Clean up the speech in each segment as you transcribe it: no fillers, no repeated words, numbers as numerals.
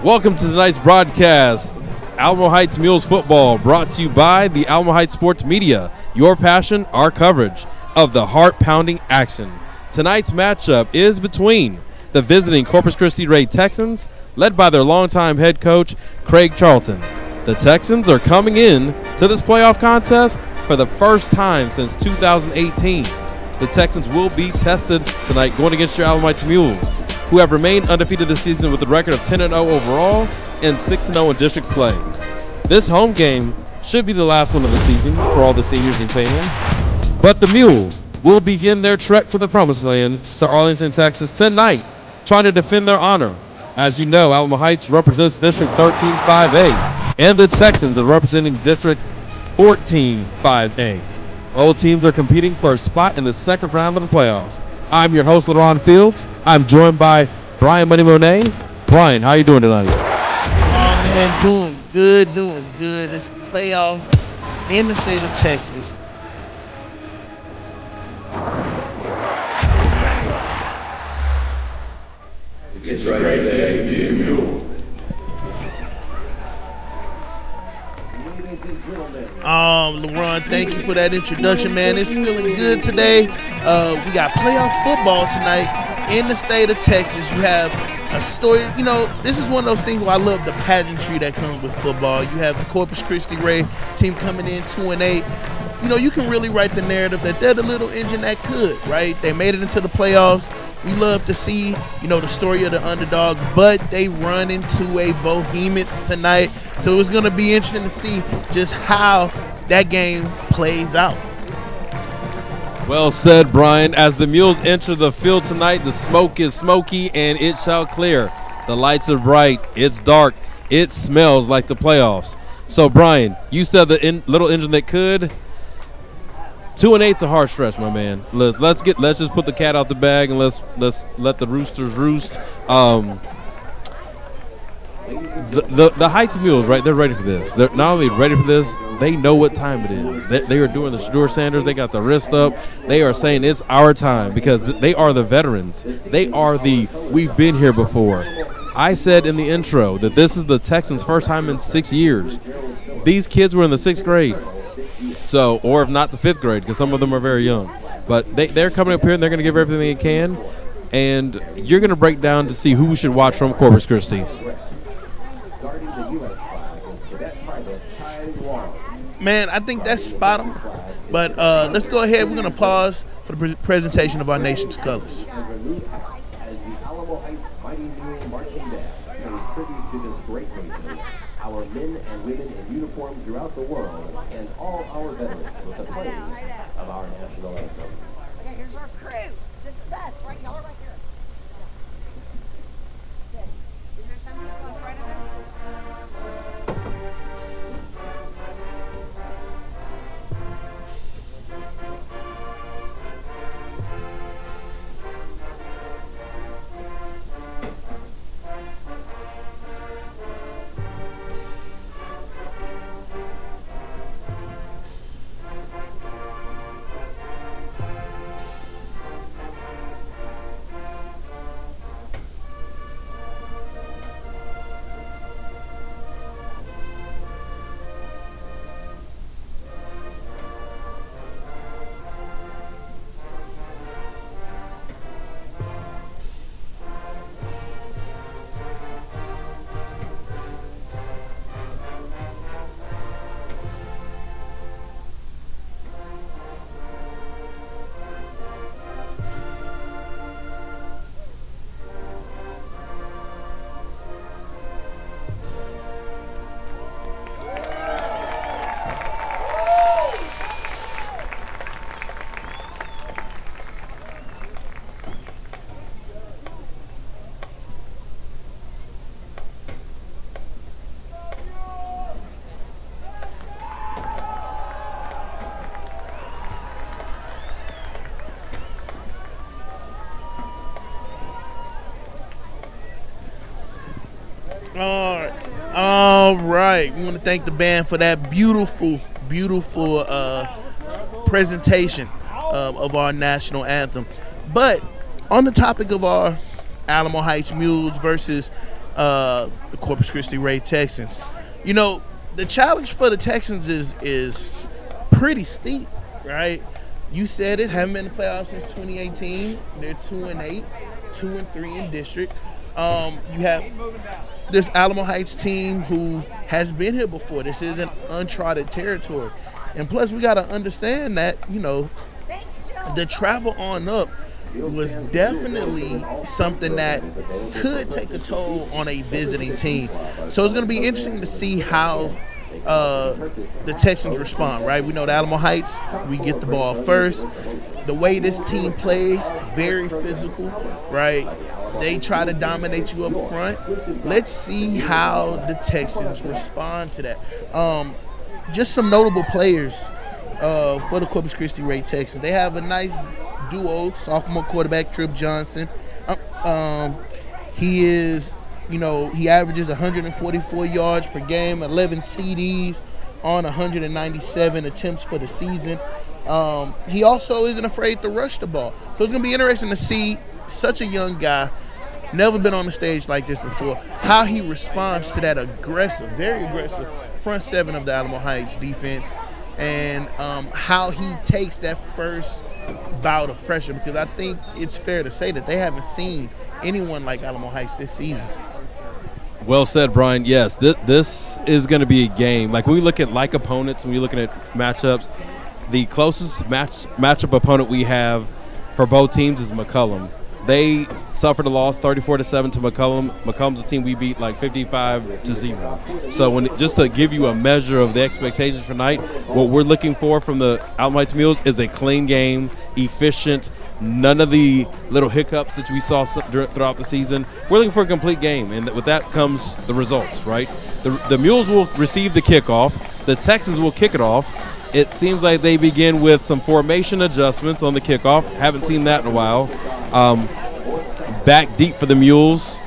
Welcome to tonight's broadcast, Alamo Heights Mules football, brought to you by the Alamo Heights Sports Media. Your passion, our coverage of the heart-pounding action. Tonight's matchup is between the visiting Corpus Christi Ray Texans, led by their longtime head coach, Craig Charlton. The Texans are coming in to this playoff contest for the first time since 2018. The Texans will be tested tonight going against your Alamo Heights Mules, who have remained undefeated this season with a record of 10-0 overall and 6-0 in district play. This home game should be the last one of the season for all the seniors and fans, but the Mules will begin their trek for the promised land to Arlington, Texas tonight, trying to defend their honor. As you know, Alamo Heights represents District 13-5A, and the Texans are representing District 14-5A. Both teams are competing for a spot in the second round of the playoffs. I'm your host, LARHON Fields. I'm joined by Brian Money Monet. Brian, how you doing tonight? Oh man, doing good. It's playoff in the state of Texas. It's a great day to be a mule. LaRon, thank you for that introduction, man. It's feeling good today. We got playoff football tonight in the state of Texas. You have a story. You know, this is one of those things where I love the pageantry that comes with football. You have the Corpus Christi Ray team coming in 2-8. You know, you can really write the narrative that they're the little engine that could, right? They made it into the playoffs. We love to see, you know, the story of the underdog, but they run into a behemoth tonight. So it's going to be interesting to see just how that game plays out. Well said, Brian. As the Mules enter the field tonight, the smoke is smoky and it shall clear. The lights are bright. It's dark. It smells like the playoffs. So, Brian, you said the little engine that could. 2-8's a hard stretch, my man. Let's just put the cat out the bag and let's let the roosters roost. The Heights Mules, right? They're ready for this. They're not only ready for this, they know what time it is. They are doing the Shador Sanders. They got the wrist up. They are saying it's our time because they are the veterans. They are we've been here before. I said in the intro that this is the Texans' first time in 6 years. These kids were in the 6th grade. So, or if not the 5th grade, because some of them are very young. But they're coming up here and they're going to give everything they can. And you're going to break down to see who we should watch from Corpus Christi. Man, I think that's spot on. But let's go ahead. We're going to pause for the presentation of our nation's colors. As the Alamo Heights Mighty Mule Marching Band pays tribute to this great nation, our men and women in uniform throughout the world, and all our veterans with the praise of our national anthem. Okay, here's our crew. This is us, right? Y'all are right here. Good. Is there somebody else right over there? All right. We want to thank the band for that beautiful presentation of our national anthem. But on the topic of our Alamo Heights Mules versus the Corpus Christi Ray Texans. You know, the challenge for the Texans is pretty steep, right? You said it, haven't been in the playoffs since 2018. They're 2-8, 2-3 in district. You have this Alamo Heights team who has been here before. This isn't uncharted territory. And plus, we got to understand that, you know, the travel on up was definitely something that could take a toll on a visiting team. So it's going to be interesting to see how the Texans respond, right? We know the Alamo Heights, we get the ball first. The way this team plays, very physical, right? They try to dominate you up front. Let's see how the Texans respond to that. Just some notable players for the Corpus Christi Ray Texans. They have a nice duo, sophomore quarterback Trip Johnson. He is, you know, he averages 144 yards per game, 11 TDs on 197 attempts for the season. He also isn't afraid to rush the ball. So it's going to be interesting to see such a young guy, never been on the stage like this before, how he responds to that aggressive, very aggressive front seven of the Alamo Heights defense, and how he takes that first bout of pressure, because I think it's fair to say that they haven't seen anyone like Alamo Heights this season. Well said, Brian. Yes, this is going to be a game. Like, when we look at like opponents, when you're looking at matchups, the closest matchup opponent we have for both teams is McCullum. They suffered a loss 34-7 to McCullum. McCullum's a team we beat like 55-0. So just to give you a measure of the expectations for tonight, what we're looking for from the Alamo Heights Mules is a clean game, efficient, none of the little hiccups that we saw throughout the season. We're looking for a complete game, and with that comes the results, right? The Mules will receive the kickoff. The Texans will kick it off. It seems like they begin with some formation adjustments on the kickoff. Haven't seen that in a while. Back deep for the Mules.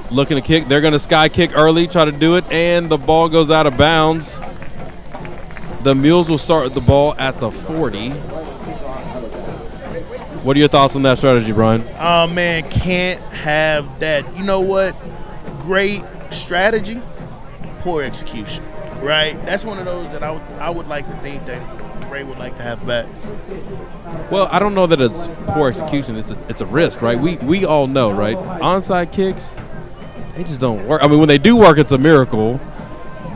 Looking to kick. They're going to sky kick early, try to do it, and the ball goes out of bounds. The Mules will start the ball at the 40. What are your thoughts on that strategy, Brian? Oh, man, can't have that. You know what? Great strategy, poor execution. Right, that's one of those that I would like to think that Ray would like to have back. Well, I don't know that it's poor execution. It's a risk, right? We all know, right? Onside kicks, they just don't work. I mean, when they do work, it's a miracle.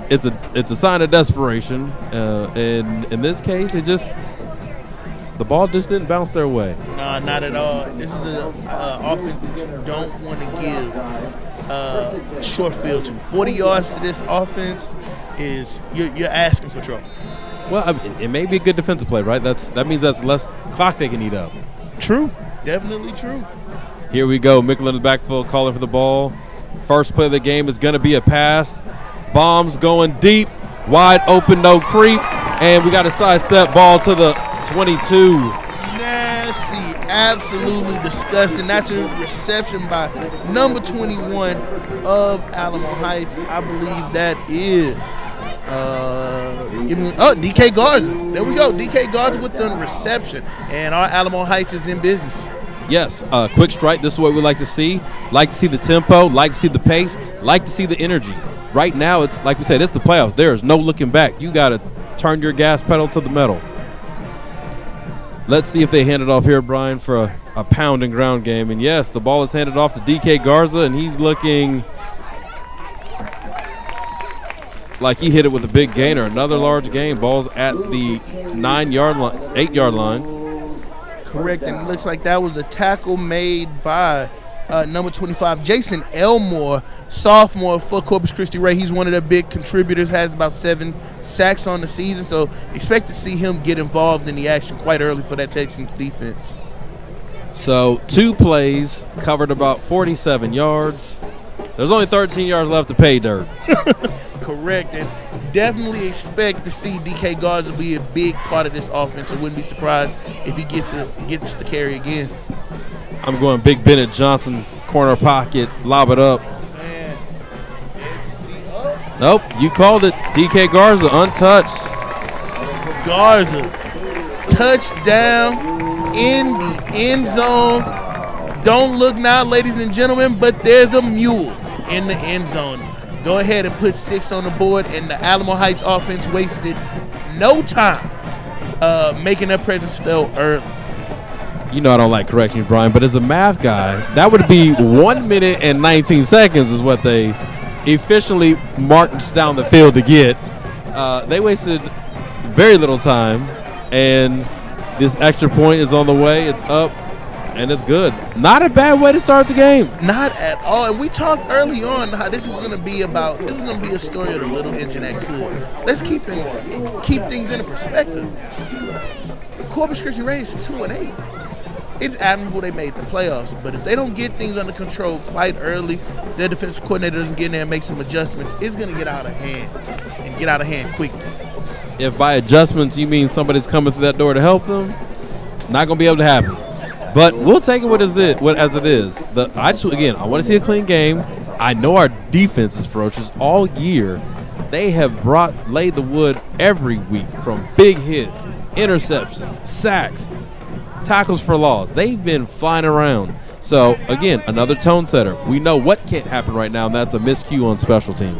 It's a sign of desperation. And in this case, the ball just didn't bounce their way. No, not at all. This is an offense that you don't want to give short field to. 40 yards to this offense is you're asking for trouble. Well, I mean, it may be a good defensive play, right? That means that's less clock they can eat up. True, definitely true. Here we go. Mickle in the backfield calling for the ball. First play of the game is going to be a pass. Bombs going deep, wide open, no creep, and we got a sidestep ball to the 22. Nasty, absolutely disgusting. That's a reception by number 21 of Alamo Heights. I believe that is DK Garza. There we go. DK Garza with the reception, and our Alamo Heights is in business. Yes, quick strike. This is what we like to see. Like to see the tempo, like to see the pace, like to see the energy. Right now, it's like we said, it's the playoffs. There's no looking back. You got to turn your gas pedal to the metal. Let's see if they hand it off here, Brian, for a pound and ground game. And yes, the ball is handed off to DK Garza, and he's looking like he hit it with a big gainer. Another large gain. Ball's at the 8-yard line. Correct, and it looks like that was the tackle made by number 25, Jason Elmore, sophomore for Corpus Christi Ray. He's one of their big contributors, has about 7 sacks on the season, so expect to see him get involved in the action quite early for that Texans defense. So 2 plays, covered about 47 yards. There's only 13 yards left to pay dirt. Correct, and definitely expect to see DK Garza be a big part of this offense. I wouldn't be surprised if he gets to carry again. I'm going Big Bennett Johnson, corner pocket, lob it up. Man, Nope, you called it. DK Garza, untouched. Garza, touchdown in the end zone. Don't look now, ladies and gentlemen, but there's a mule in the end zone. Go ahead and put 6 on the board, and the Alamo Heights offense wasted no time making their presence felt early. You know I don't like correcting you, Brian, but as a math guy, that would be 1 minute and 19 seconds is what they efficiently marched down the field to get. They wasted very little time, and this extra point is on the way. It's up, and it's good. Not a bad way to start the game. Not at all. And we talked early on how this is going to be a story of the little engine that could. Let's keep things in perspective. Corpus Christi Ray is 2-8. It's admirable they made the playoffs, but if they don't get things under control quite early, if their defensive coordinator doesn't get in there and make some adjustments, it's going to get out of hand, and get out of hand quickly. If by adjustments you mean somebody's coming through that door to help them, not going to be able to happen. But we'll take it as it is. I want to see a clean game. I know our defense is ferocious all year. They have laid the wood every week from big hits, interceptions, sacks, tackles for loss. They've been flying around. So, again, another tone setter. We know what can't happen right now, and that's a miscue on special teams.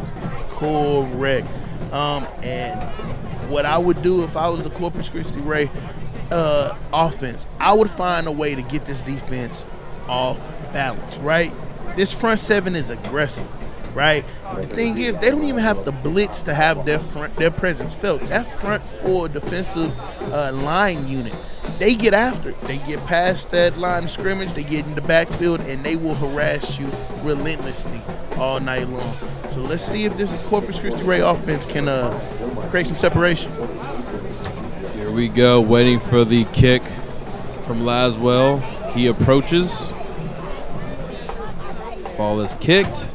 Correct. And what I would do if I was the Corpus Christi Ray offense, I would find a way to get this defense off balance, right? This front seven is aggressive, right? The thing is, they don't even have to blitz to have their presence felt. That front four defensive line unit, they get after it. They get past that line of scrimmage, they get in the backfield, and they will harass you relentlessly all night long. So let's see if this Corpus Christi Ray offense can create some separation. Here we go, waiting for the kick from Laswell. He approaches. Ball is kicked.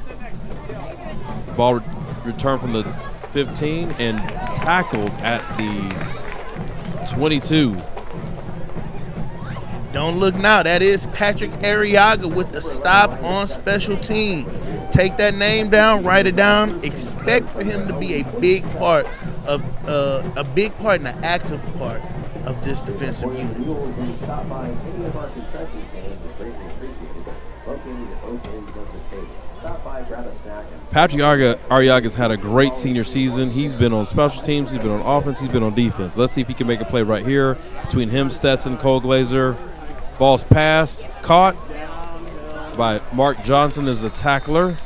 Ball returned from the 15 and tackled at the 22. Don't look now. That is Patrick Arriaga with the stop on special teams. Take that name down, write it down. Expect for him to be a big part and an active part of this defensive unit. Mules, when you stop by any of our concession stands, is greatly appreciated. Located at both ends of the stadium. Stop by, grab a snack. Patrick Arriaga's had a great senior season. He's been on special teams, he's been on offense, he's been on defense. Let's see if he can make a play right here between him, Stetson, Cole Glazer. Ball's passed, caught by Mark Johnson as the tackler.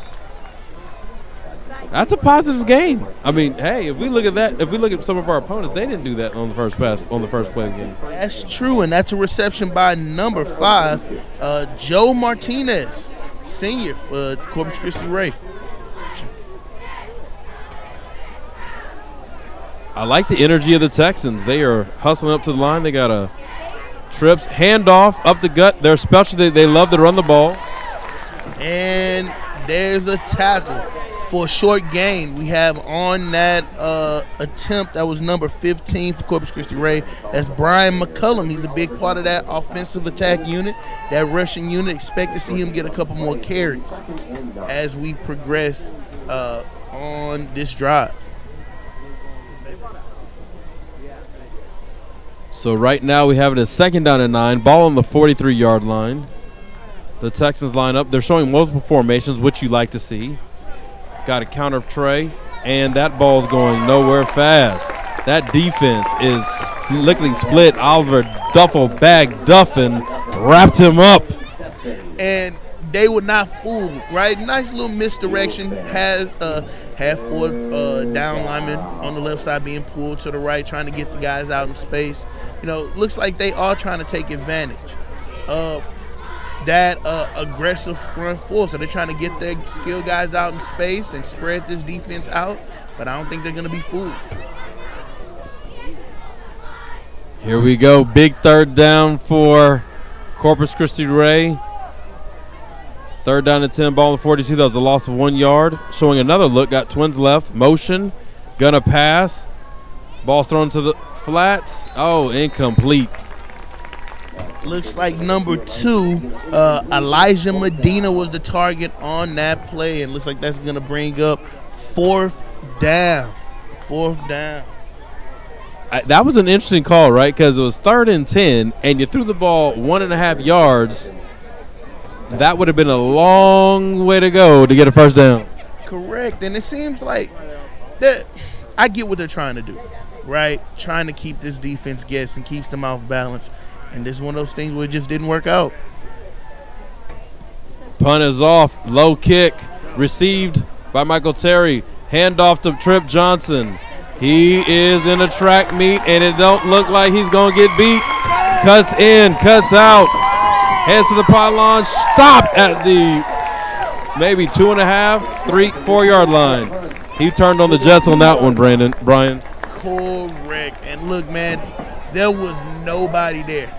That's a positive game. I mean, hey, if we look at that, if we look at some of our opponents, they didn't do that on the first play of the game. That's true, and that's a reception by number 5, Joe Martinez, senior for Corpus Christi Ray. I like the energy of the Texans. They are hustling up to the line. They got a trips, handoff, up the gut. They're special. They love to run the ball. And there's a tackle for a short gain. We have on that attempt, that was number 15 for Corpus Christi Ray. That's Brian McCullum. He's a big part of that offensive attack unit, that rushing unit. Expect to see him get a couple more carries as we progress on this drive. So right now we have it as 2nd down and 9. Ball on the 43-yard line. The Texans line up. They're showing multiple formations, which you like to see. Got a counter tray, and that ball's going nowhere fast. That defense is lickety split. Oliver Duffel bag Duffin wrapped him up. And they were not fooled, right? Nice little misdirection. Had 4 down linemen on the left side being pulled to the right, trying to get the guys out in space. You know, looks like they are trying to take advantage of that aggressive front four. So they're trying to get their skilled guys out in space and spread this defense out, but I don't think they're going to be fooled. Here we go. Big 3rd down for Corpus Christi Ray. 3rd down and 10, ball in 42. That was a loss of 1 yard. Showing another look. Got twins left. Motion. Gonna pass. Ball's thrown to the flats. Oh, incomplete. Looks like number 2, Elijah Medina was the target on that play, and looks like that's going to bring up 4th down. 4th down. That was an interesting call, right? Because it was 3rd and 10, and you threw the ball 1.5 yards. that would have been a long way to go to get a first down. Correct. And it seems like that I get what they're trying to do, right? Trying to keep this defense guessing, keeps them off balance. And this is one of those things where it just didn't work out. Punt is off. Low kick received by Michael Terry. Handoff to Trip Johnson. He is in a track meet, and it don't look like he's going to get beat. Cuts in, cuts out. Heads to the pylon. Stopped at the maybe 2.5, 3, 4 yard line. He turned on the Jets on that one, Brian. Correct. And look, man, there was nobody there.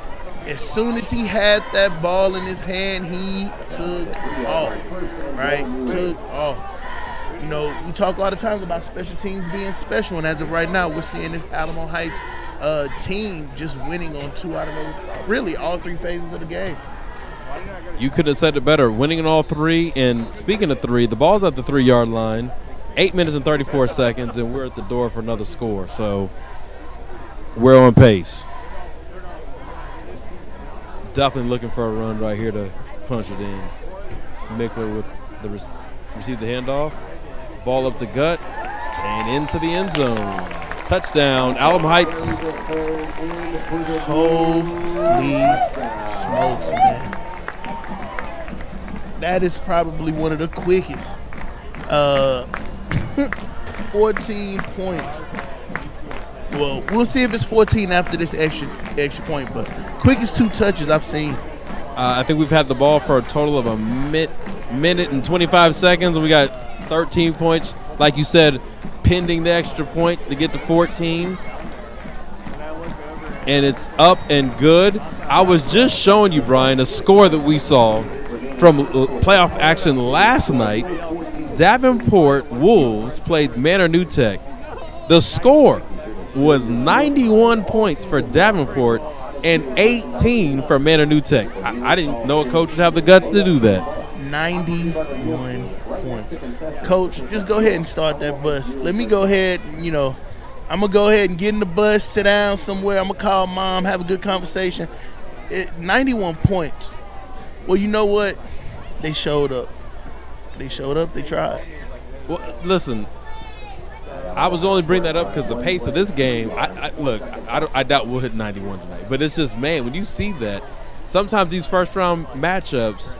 As soon as he had that ball in his hand, he took off, right? Took off. You know, we talk a lot of times about special teams being special, and as of right now, we're seeing this Alamo Heights team just winning on 2 out of really all 3 phases of the game. You could have said it better. Winning in all 3, and speaking of 3, the ball's at the 3 yard line, 8 minutes and 34 seconds, and we're at the door for another score. So we're on pace. Definitely looking for a run right here to punch it in. Mickler with the receive the handoff. Ball up the gut and into the end zone. Touchdown, Alamo Heights. Holy smokes, man. That is probably one of the quickest. 14 points. Well, we'll see if it's 14 after this extra point, but quickest 2 touches I've seen. I think we've had the ball for a total of a minute and 25 seconds, and we got 13 points. Like you said, pending the extra point to get to 14. And it's up and good. I was just showing you, Brian, a score that we saw from playoff action last night. Davenport Wolves played Manor New Tech. The score was 91 points for Davenport and 18 for Manor New Tech. I didn't know a coach would have the guts to do that. 91 points. Coach, just go ahead and start that bus. Let me go ahead and, I'm going to go ahead and get in the bus, sit down somewhere. I'm going to call mom, have a good conversation. 91 points. Well, you know what? They showed up. They tried. Well, listen, I was only bringing that up because the pace of this game, I doubt we'll hit 91 tonight. But it's just, man, when you see that, sometimes these first-round matchups,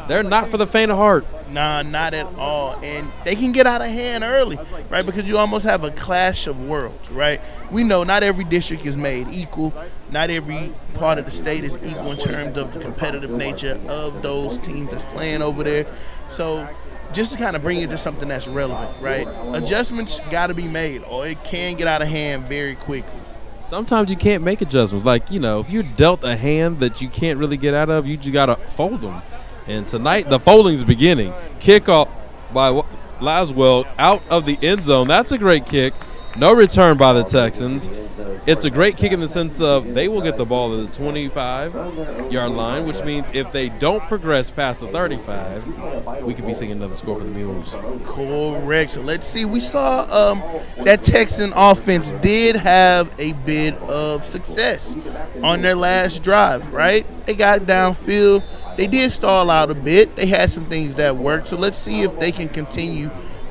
they're not for the faint of heart. Nah, not at all. And they can get out of hand early, right? Because you almost have a clash of worlds, right? We know not every district is made equal. Not every part of the state is equal in terms of the competitive nature of those teams that's playing over there. So just to kind of bring it to something that's relevant, right? Adjustments got to be made, or it can get out of hand very quickly. Sometimes you can't make adjustments. Like, if you're dealt a hand that you can't really get out of, you just got to fold them. And tonight, the folding's beginning. Kickoff by Laswell out of the end zone. That's a great kick. No return by the Texans. It's a great kick in the sense of they will get the ball at the 25-yard line, which means if they don't progress past the 35, we could be seeing another score for the Mules. Correct. So let's see. We saw that Texan offense did have a bit of success on their last drive, right? They got downfield. They did stall out a bit. They had some things that worked. So let's see if they can continue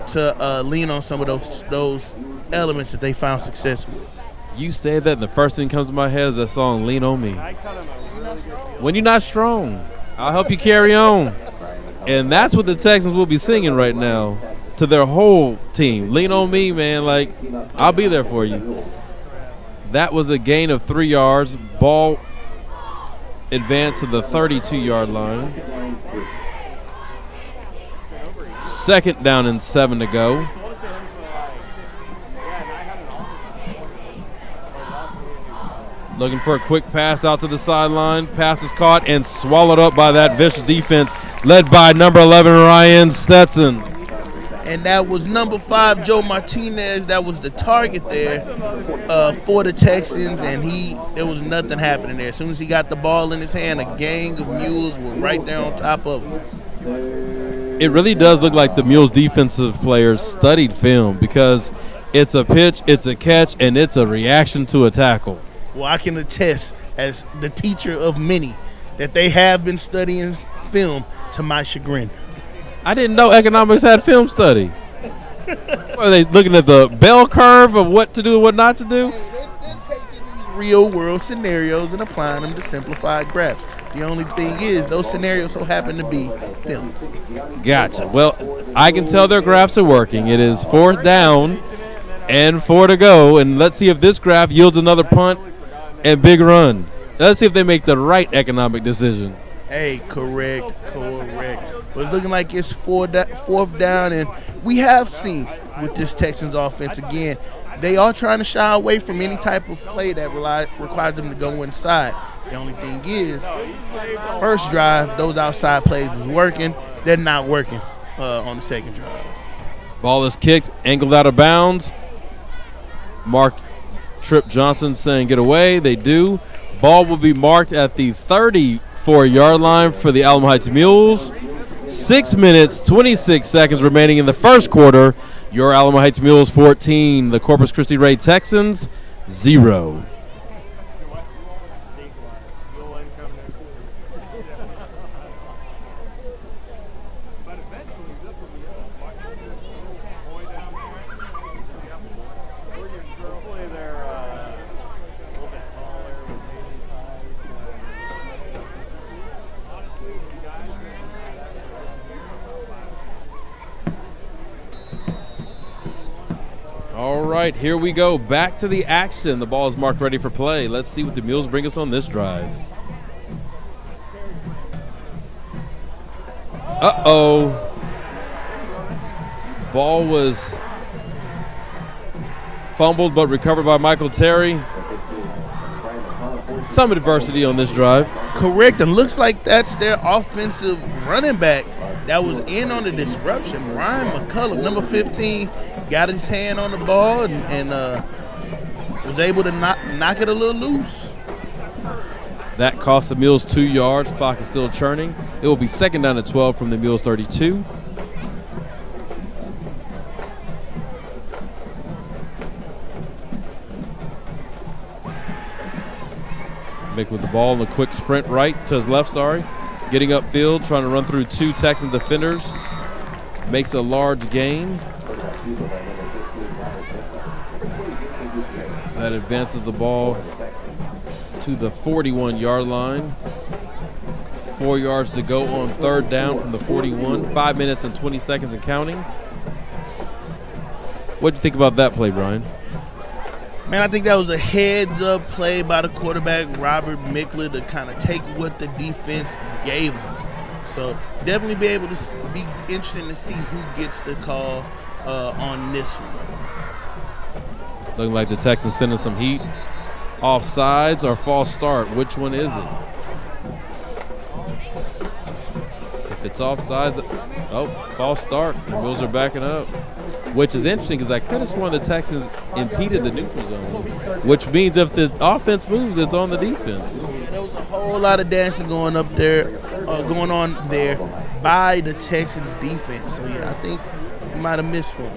to lean on some of those elements that they found success with. You say that, and the first thing that comes to my head is that song, Lean on Me. When you're not strong, I'll help you carry on. And that's what the Texans will be singing right now to their whole team. Lean on me, man. Like, I'll be there for you. That was a gain of 3 yards. Ball advanced to the 32-yard line. 2nd down and 7 to go. Looking for a quick pass out to the sideline. Pass is caught and swallowed up by that vicious defense led by number 11, Ryan Stetson. And that was number 5, Joe Martinez. That was the target there for the Texans, and there was nothing happening there. As soon as he got the ball in his hand, a gang of Mules were right there on top of him. It really does look like the Mules defensive players studied film because it's a pitch, it's a catch, and it's a reaction to a tackle. Well, I can attest, as the teacher of many, that they have been studying film to my chagrin. I didn't know economics had film study. Are they looking at the bell curve of what to do and what not to do? They're taking these real world scenarios and applying them to simplified graphs. The only thing is, those scenarios so happen to be film. Gotcha. Well, I can tell their graphs are working. It is 4th down and 4 to go. And let's see if this graph yields another punt and big run. Let's see if they make the right economic decision. Hey, correct. Well, it's looking like it's 4th down, and we have seen with this Texans offense again, they are trying to shy away from any type of play that requires them to go inside. The only thing is, first drive, those outside plays was working. They're not working on the second drive. Ball is kicked, angled out of bounds. Mark Tripp Johnson saying get away. They do. Ball will be marked at the 34-yard line for the Alamo Heights Mules. 6 minutes, 26 seconds remaining in the first quarter. Your Alamo Heights Mules 14, the Corpus Christi Ray Texans 0. All right, here we go. Back to the action. The ball is marked ready for play. Let's see what the Mules bring us on this drive. Uh-oh. Ball was fumbled but recovered by Michael Terry. Some adversity on this drive. Correct, and looks like that's their offensive running back that was in on the disruption. Ryan McCullough, number 15, got his hand on the ball and was able to knock it a little loose. That cost the Mules 2 yards. Clock is still churning. It will be 2nd down and 12 from the Mules 32. Mick with the ball and a quick sprint right to his left, Getting upfield, trying to run through 2 Texan defenders. Makes a large gain. That advances the ball to the 41-yard line. 4 yards to go on 3rd down from the 41. 5 minutes and 20 seconds and counting. What'd you think about that play, Brian? Man, I think that was a heads-up play by the quarterback, Robert Mickler, to kind of take what the defense gave him. So definitely be able to be interesting to see who gets the call on this one. Looking like the Texans sending some heat. Offsides or false start? Which one is it? If it's offsides, false start. The Mules are backing up. Which is interesting because I could have sworn the Texans impeded the neutral zone, which means if the offense moves, it's on the defense. There was a whole lot of dancing going on there by the Texans defense. So yeah, I think you might have missed one.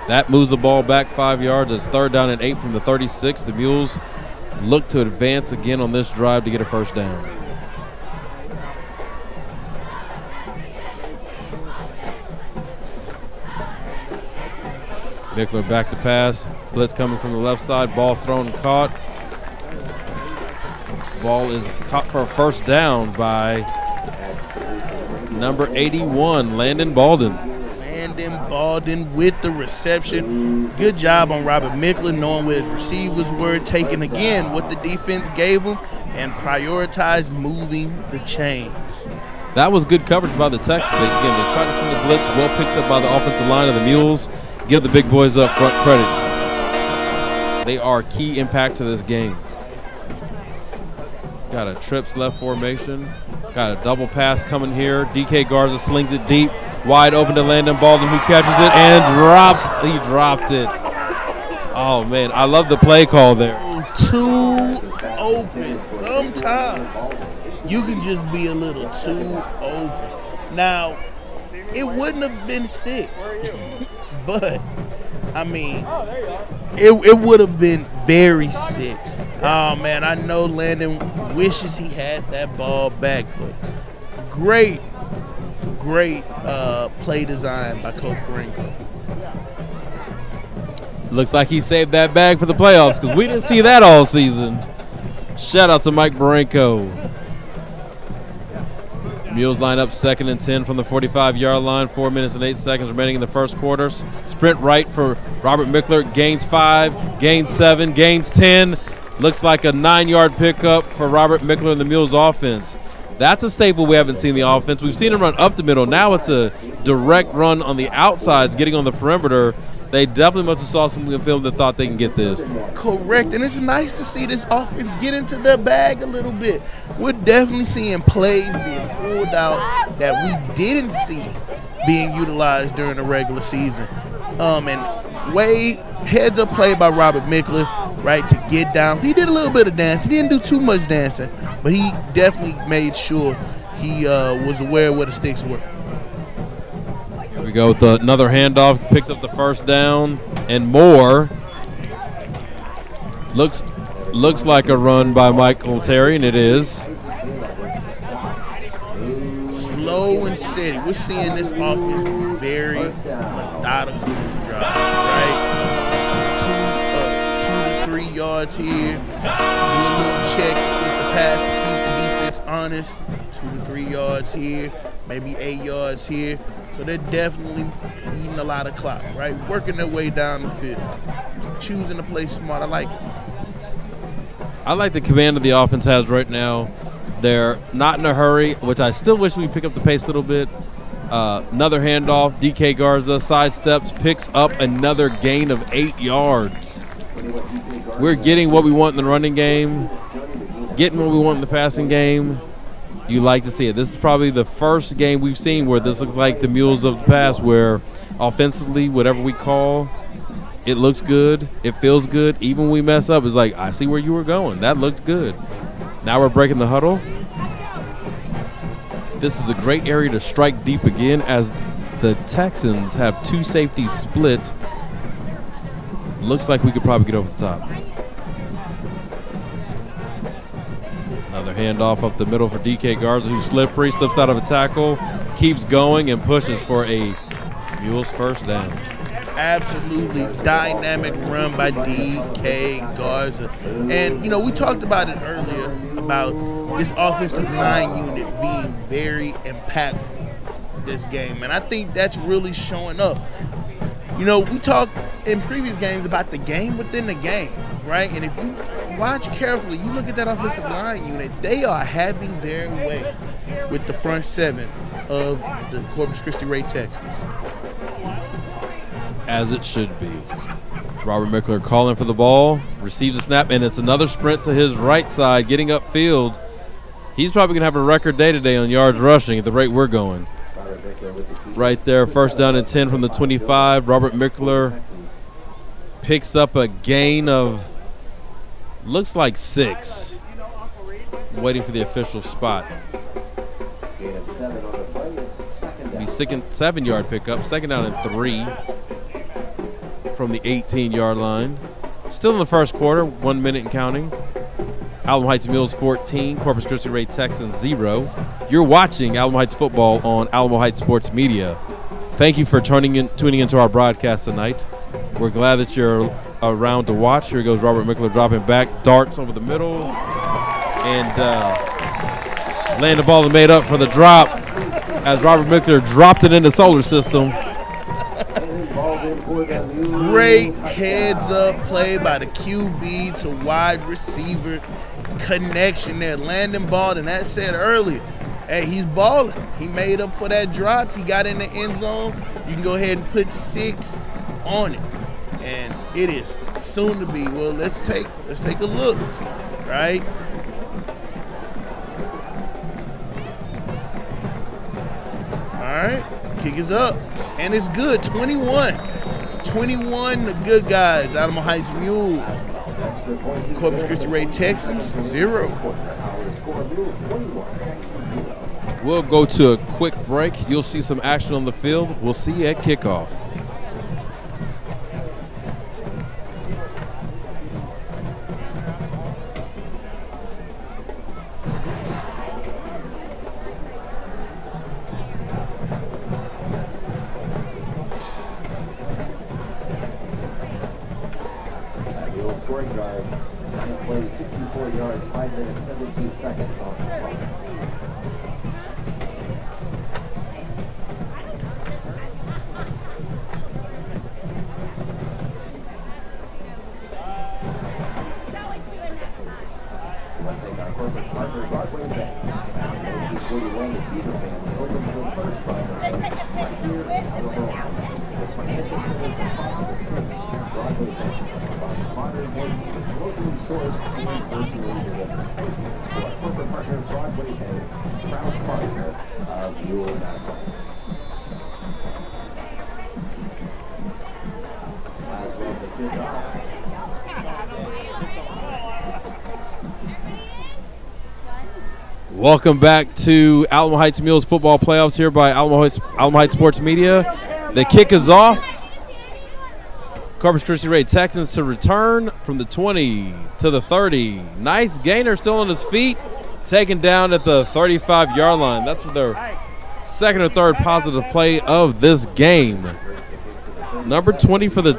That moves the ball back 5 yards. It's 3rd down and 8 from the 36. The Mules look to advance again on this drive to get a 1st down. Mickler back to pass. Blitz coming from the left side. Ball thrown and caught. Ball is caught for a 1st down by number 81, Landon Balden. Landon Balden with the reception. Good job on Robert Mickler, knowing where his receivers were, taking again what the defense gave him, and prioritized moving the chains. That was good coverage by the Texans. They tried to send the blitz, well picked up by the offensive line of the Mules. Give the big boys up front credit. They are key impact to this game. Got a trips left formation. Got a double pass coming here. DK Garza slings it deep. Wide open to Landon Balden, who catches it and drops. He dropped it. Oh, man. I love the play call there. Too open. Sometimes you can just be a little too open. Now, it wouldn't have been 6. But, I mean, it would have been very sick. Oh, man, I know Landon wishes he had that ball back, but Great play design by Coach Barinko. Looks like he saved that bag for the playoffs because we didn't see that all season. Shout out to Mike Barinko. Mules line up 2nd and 10 from the 45-yard line. 4 minutes and 8 seconds remaining in the first quarter. Sprint right for Robert Mickler. Gains 5, gains 7, gains 10. Looks like a 9-yard pickup for Robert Mickler and the Mules offense. That's a staple we haven't seen the offense. We've seen him run up the middle. Now it's a direct run on the outsides, getting on the perimeter. They definitely must have saw something in film that thought they can get this. Correct, and it's nice to see this offense get into their bag a little bit. We're definitely seeing plays being pulled out that we didn't see being utilized during the regular season. And way heads-up play by Robert Mickler, right, to get down. He did a little bit of dancing. He didn't do too much dancing, but he definitely made sure he was aware where the sticks were. Here we go with another handoff. Picks up the first down and more. Looks like a run by Michael Terry, and it is. Slow and steady. We're seeing this offense be very methodical this drive, right? 2 to 3 yards here. Do a little check with the pass to keep the defense honest. 2 to 3 yards here, maybe 8 yards here. So they're definitely eating a lot of clock, right? Working their way down the field. Choosing to play smart. I like it. I like the command of the offense has right now. They're not in a hurry, which I still wish we pick up the pace a little bit. Another handoff. DK Garza sidesteps, picks up another gain of 8 yards. We're getting what we want in the running game, getting what we want in the passing game. You like to see it. This is probably the first game we've seen where this looks like the Mules of the past, where offensively, whatever we call, it looks good. It feels good. Even when we mess up, it's like, I see where you were going. That looked good. Now we're breaking the huddle. This is a great area to strike deep again as the Texans have 2 safeties split. Looks like we could probably get over the top. Another handoff up the middle for DK Garza, who's slippery, slips out of a tackle, keeps going, and pushes for a Mules first down. Absolutely dynamic run by DK Garza. And, you know, we talked about it earlier about this offensive line unit being very impactful this game. And I think that's really showing up. You know, we talked in previous games about the game within the game, right? And if you watch carefully, you look at that offensive line unit, they are having their way with the front 7 of the Corpus Christi Ray Texans. As it should be. Robert Mickler calling for the ball, receives a snap, and it's another sprint to his right side, getting upfield. He's probably going to have a record day today on yards rushing at the rate we're going. Right there, first down and 10 from the 25. Robert Mickler picks up a gain of, looks like 6. Waiting for the official spot. Be 7-yard pickup, second down and 3 from the 18-yard line. Still in the first quarter, 1 minute and counting. Alamo Heights Mules 14, Corpus Christi Ray Texans 0. You're watching Alamo Heights football on Alamo Heights Sports Media. Thank you for tuning into our broadcast tonight. We're glad that you're around to watch. Here goes Robert Mickler dropping back, darts over the middle, and laying the ball and made up for the drop as Robert Mickler dropped it in the solar system. Great heads-up play by the QB to wide receiver connection there. Landon ball, and that said earlier, hey, he's balling. He made up for that drop. He got in the end zone. You can go ahead and put 6 on it. And it is soon to be. Well, let's take a look, right? All right, kick is up, and it's good. 21, the good guys. Alamo Heights Mules. Corpus Christi Ray Texans 0. We'll go to a quick break. You'll see some action on the field. We'll see you at kickoff. scoring drive. 9 plays, 64 yards, 5 minutes, 17 seconds off the clock. Corpus partner Broadway Bank. 1941, the Cheever family opened the first primary right here in Alamo Heights. With financial centers across the state, Broadway Bank provides modern mortgages, locally sourced, and personally delivered. Our corporate partner Broadway Bank, proud sponsor of Mules Athletics. Last one's a good job. Welcome back to Alamo Heights Mules football playoffs here by Alamo Heights Sports Media. The kick is off. Corpus Christi Ray Texans to return from the 20 to the 30. Nice gainer still on his feet. Taken down at the 35-yard line. That's their second or third positive play of this game. Number 20 for the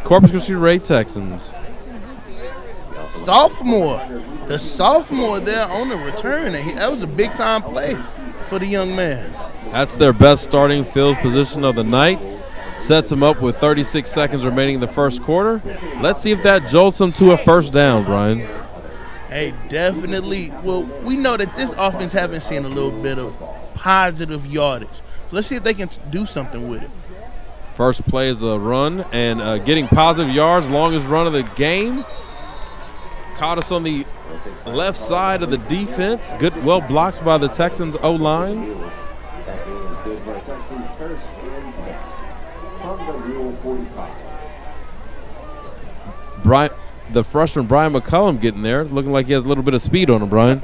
Corpus Christi Ray Texans. The sophomore there on the return. And that was a big-time play for the young man. That's their best starting field position of the night. Sets them up with 36 seconds remaining in the first quarter. Let's see if that jolts them to a first down, Brian. Hey, definitely. Well, we know that this offense haven't seen a little bit of positive yardage. So let's see if they can do something with it. First play is a run, and getting positive yards, longest run of the game. Caught us on the left side of the defense. Good, well blocked by the Texans O-line. That game is good for Texans first and 10 from the Mule 45. The freshman Brian McCullum getting there, looking like he has a little bit of speed on him, Brian.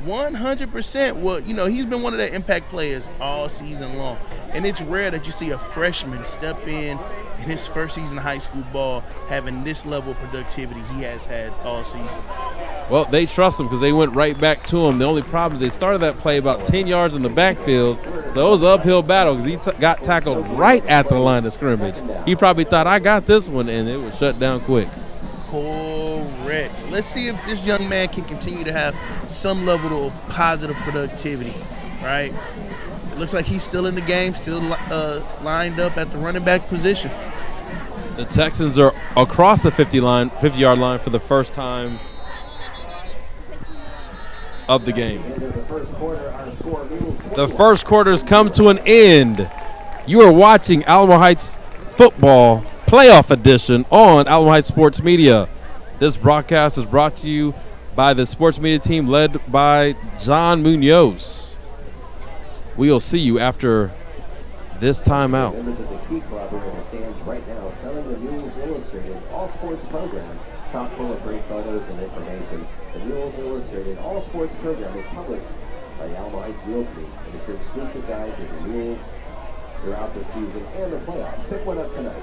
100%. Well, you know, he's been one of the impact players all season long. And it's rare that you see a freshman step in his first season of high school ball having this level of productivity he has had all season. Well, they trust him because they went right back to him. The only problem is they started that play about 10 yards in the backfield, so it was an uphill battle because he got tackled right at the line of scrimmage. He probably thought, I got this one, and it was shut down quick. Correct. Let's see if this young man can continue to have some level of positive productivity, right? It looks like he's still in the game, still lined up at the running back position. The Texans are across the 50-yard line for the first time of the game. The first quarter has come to an end. You are watching Alamo Heights Football Playoff Edition on Alamo Heights Sports Media. This broadcast is brought to you by the sports media team led by John Munoz. We'll see you after this timeout. Members of the Key Club are in the stands right now selling the Mules Illustrated All Sports program, chock full of great photos and information. The Mules Illustrated All Sports program is published by the Alamo Heights Mule Team. It is your exclusive guide to the Mules throughout the season and the playoffs. Pick one up tonight.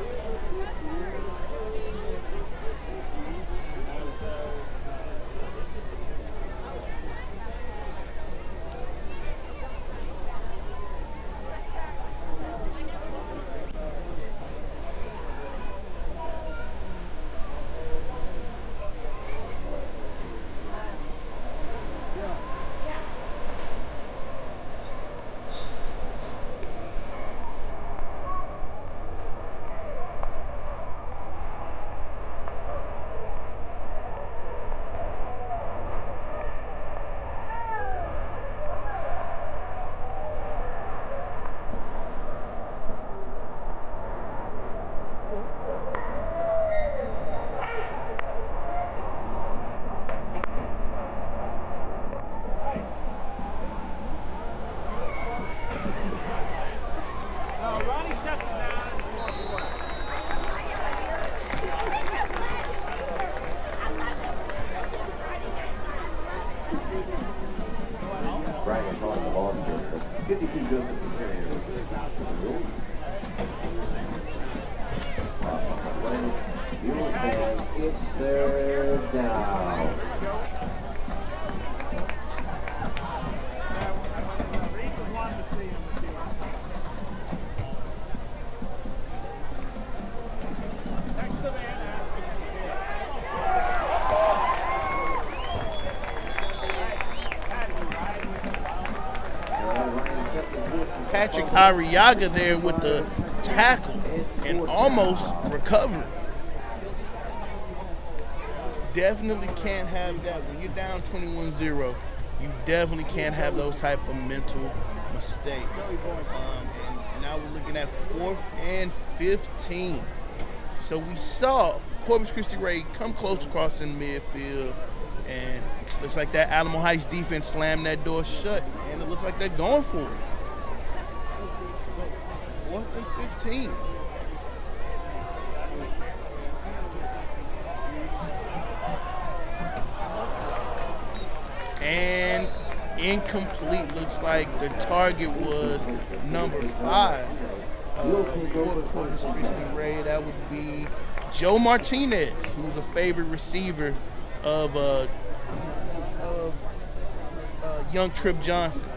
Patrick Arriaga there with the tackle and almost recovered. Definitely can't have that. When you're down 21-0, you definitely can't have those type of mental mistakes. And now we're looking at 4th and 15. So we saw Corpus Christi Ray come close across in midfield, and looks like that Alamo Heights defense slammed that door shut, and it looks like they're going for it. 4th and 15. And incomplete. Looks like the target was number 5 for Corpus Christi Ray. That would be Joe Martinez, who's a favorite receiver of young Trip Johnson.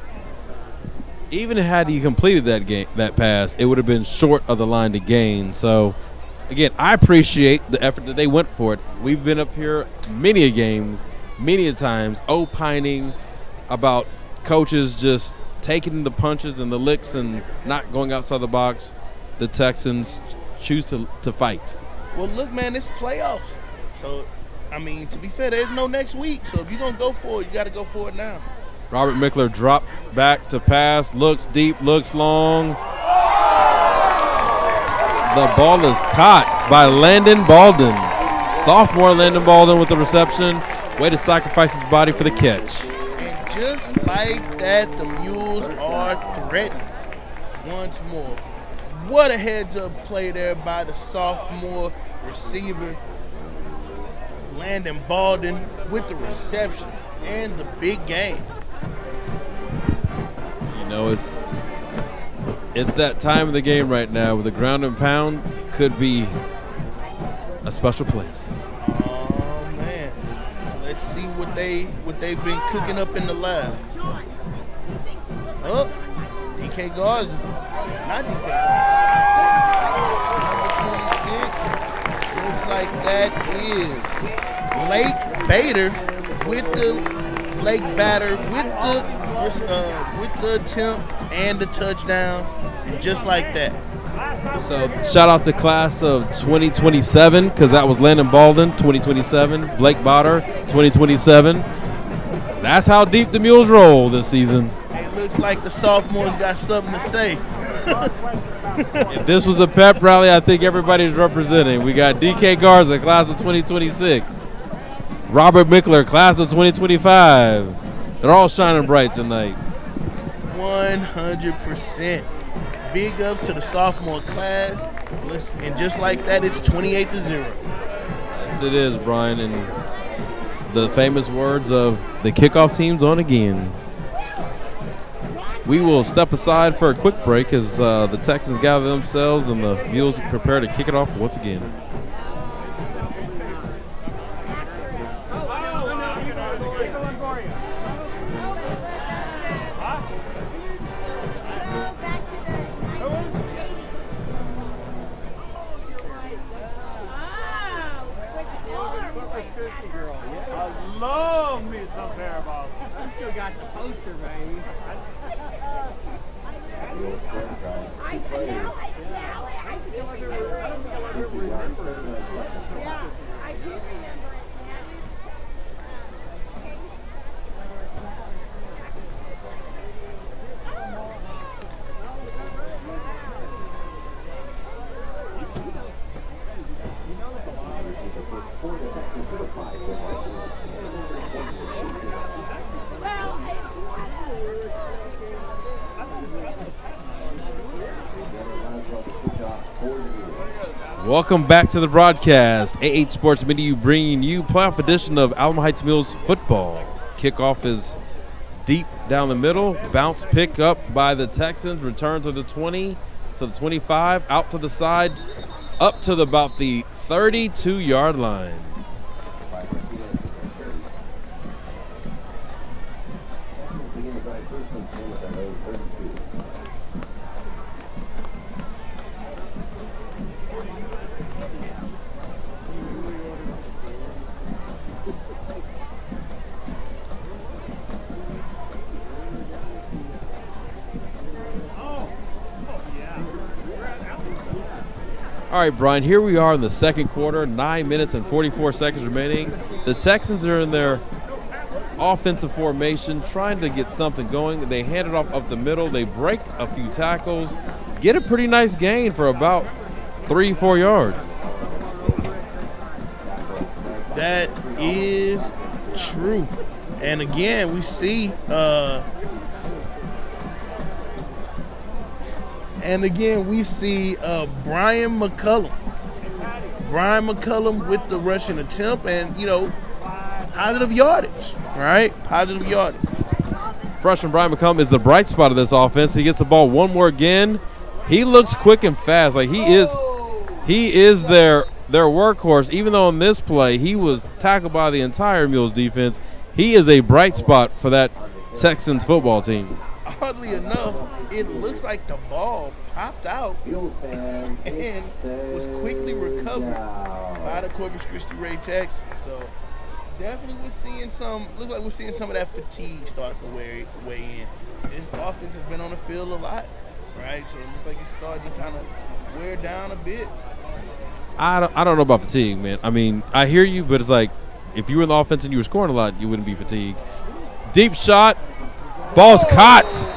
Even had he completed that pass, it would have been short of the line to gain. So, again, I appreciate the effort that they went for it. We've been up here many a games, many a times, opining about coaches just taking the punches and the licks and not going outside the box. The Texans choose to fight. Well, look, man, it's playoffs. So, I mean, to be fair, there's no next week. So if you're going to go for it, you got to go for it now. Robert Mickler dropped back to pass, looks deep, looks long. The ball is caught by Landon Balden. Sophomore Landon Balden with the reception. Way to sacrifice his body for the catch. And just like that, the Mules are threatened once more. What a heads-up play there by the sophomore receiver, Landon Balden, with the reception and the big game. You know, it's that time of the game right now where the ground and pound could be a special place. Oh man, let's see what they've been cooking up in the lab. Oh, DK Garza, not DK Garza. Number 26. Looks like that is Blake Bader with the attempt and the touchdown, and just like that. So shout out to class of 2027, because that was Landon Balden, 2027, Blake Bader, 2027. That's how deep the Mules roll this season. It looks like the sophomores got something to say. If this was a pep rally, I think everybody's representing. We got DK Garza, class of 2026. Robert Mickler, class of 2025. They're all shining bright tonight. 100%. Big ups to the sophomore class. And just like that, it's 28-0. Yes, it is, Brian. And the famous words of the kickoff team's on again. We will step aside for a quick break as the Texans gather themselves and the Mules prepare to kick it off once again. Love me some pair of balls. I still got the poster, baby. Welcome back to the broadcast. A8 Sports Media bringing you playoff edition of Alamo Heights Mules football. Kickoff is deep down the middle. Bounce pick up by the Texans. Return to the 20, to the 25, out to the side, up to about the 32-yard line. All right, Brian, here we are in the second quarter, 9 minutes and 44 seconds remaining. The Texans are in their offensive formation, trying to get something going. They hand it off up the middle. They break a few tackles, get a pretty nice gain for about 3-4 yards. That is true. And again, we see Brian McCullum. Brian McCullum with the rushing attempt and, positive yardage, right? Positive yardage. Freshman Brian McCullum is the bright spot of this offense. He gets the ball one more again. He looks quick and fast. Like he is their workhorse. Even though on this play he was tackled by the entire Mules defense, he is a bright spot for that Texans football team. Oddly enough, it looks like the ball popped out and was quickly recovered by the Corpus Christi Ray Texans. So definitely we're seeing some of that fatigue start to weigh in. This offense has been on the field a lot, right? So it looks like it's starting to kind of wear down a bit. I don't know about fatigue, man. I mean, I hear you, but it's like if you were in the offense and you were scoring a lot, you wouldn't be fatigued. Deep shot. Ball's caught.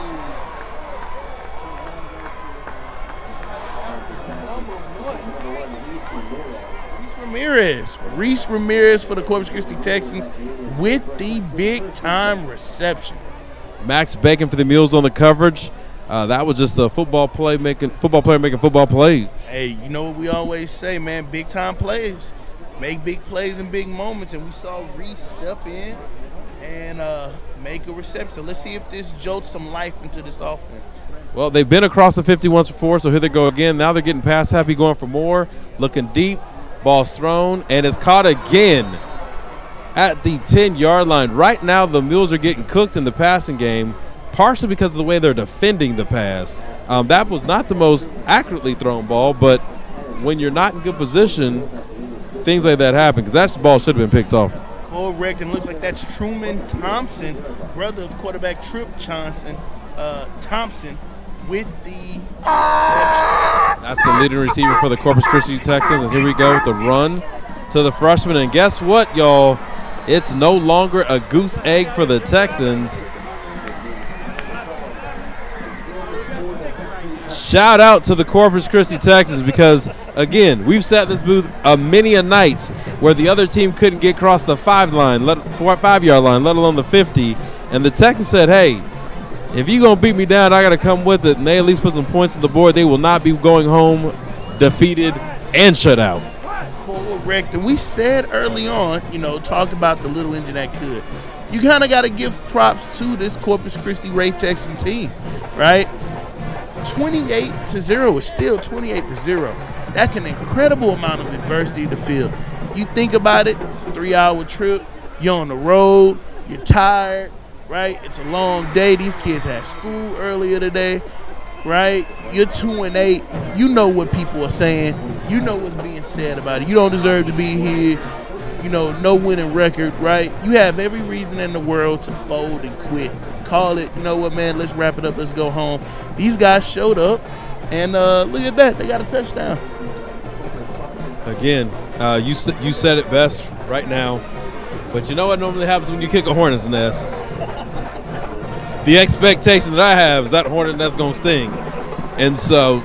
Reese Ramirez for the Corpus Christi Texans with the big-time reception. Max Bacon for the Mules on the coverage. That was just a football player making football plays. Hey, you know what we always say, man, big-time plays. Make big plays in big moments, and we saw Reese step in and make a reception. So let's see if this jolts some life into this offense. Well, they've been across the 50 once before, so here they go again. Now they're getting pass happy, going for more, looking deep. Ball's thrown, and it's caught again at the 10-yard line. Right now, the Mules are getting cooked in the passing game, partially because of the way they're defending the pass. That was not the most accurately thrown ball, but when you're not in good position, things like that happen, because that ball should have been picked off. Correct, and looks like that's Truman Thompson, brother of quarterback Trip Thompson, with the reception. That's the leading receiver for the Corpus Christi Texans, and here we go with the run to the freshman. And guess what, y'all? It's no longer a goose egg for the Texans. Shout out to the Corpus Christi Texans because, again, we've sat in this booth many a nights where the other team couldn't get across the 5-yard line, let alone the 50. And the Texans said, hey, if you're going to beat me down, I got to come with it. And they at least put some points on the board. They will not be going home defeated and shut out. Correct. And we said early on, talked about the little engine that could. You kind of got to give props to this Corpus Christi Ray Texan team, right? 28-0 is still 28-0. That's an incredible amount of adversity to feel. You think about it, it's a 3-hour trip. You're on the road. You're tired. Right? It's a long day. These kids had school earlier today, right? You're 2-8. You know what people are saying. You know what's being said about it. You don't deserve to be here. No winning record, right? You have every reason in the world to fold and quit. Call it, you know what, man, let's wrap it up. Let's go home. These guys showed up, and look at that. They got a touchdown. Again, you said it best right now. But you know what normally happens when you kick a hornet's nest? The expectation that I have is that hornet nest going to sting. And so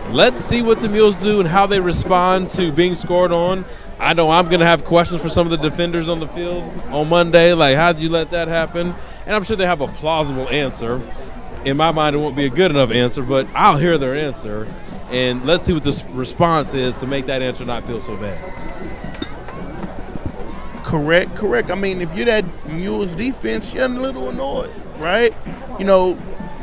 let's see what the Mules do and how they respond to being scored on. I know I'm going to have questions for some of the defenders on the field on Monday, like how did you let that happen? And I'm sure they have a plausible answer. In my mind, it won't be a good enough answer, but I'll hear their answer. And let's see what the response is to make that answer not feel so bad. Correct. I mean, if you're that Mules defense, you're a little annoyed, right?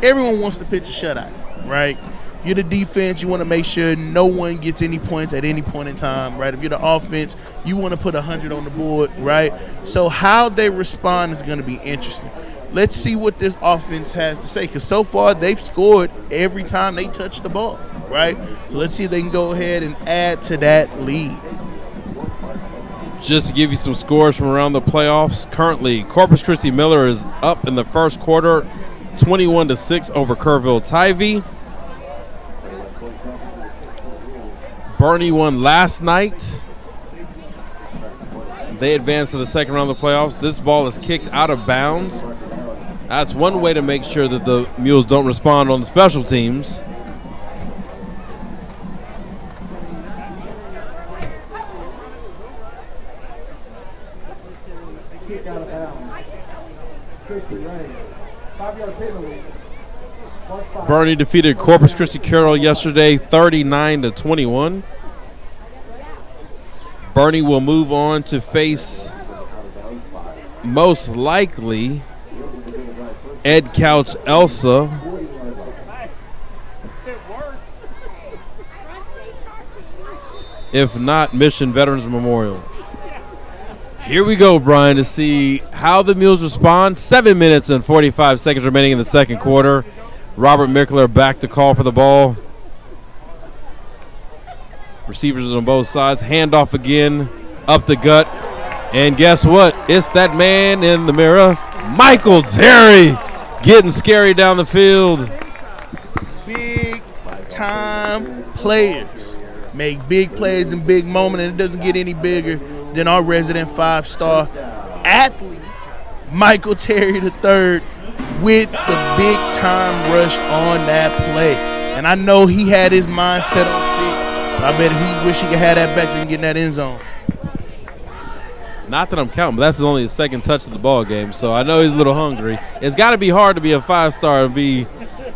Everyone wants to pitch a shutout, right? You're the defense, you want to make sure no one gets any points at any point in time, right? If you're the offense, you want to put 100 on the board, right? So how they respond is going to be interesting. Let's see what this offense has to say, because so far they've scored every time they touch the ball, right? So let's see if they can go ahead and add to that lead. Just to give you some scores from around the playoffs, currently Corpus Christi Miller is up in the first quarter, 21-6 over Kerrville Tivy. Bernie won last night. They advanced to the second round of the playoffs. This ball is kicked out of bounds. That's one way to make sure that the Mules don't respond on the special teams. Bernie defeated Corpus Christi Carroll yesterday 39-21. Bernie will move on to face most likely Ed Couch Elsa. If not, Mission Veterans Memorial. Here we go, Brian, to see how the Mules respond. 7 minutes and 45 seconds remaining in the second quarter. Robert Mickler back to call for the ball. Receivers on both sides. Handoff again, up the gut. And guess what? It's that man in the mirror, Michael Terry, getting scary down the field. Big time players make big plays in big moments, and it doesn't get any bigger than our resident 5-star athlete, Michael Terry III, with the big time rush on that play. And I know he had his mind set on 6, so I bet he wish he could have that back so he can get in that end zone. Not that I'm counting, but that's only his second touch of the ball game, so I know he's a little hungry. It's got to be hard to be a 5-star and be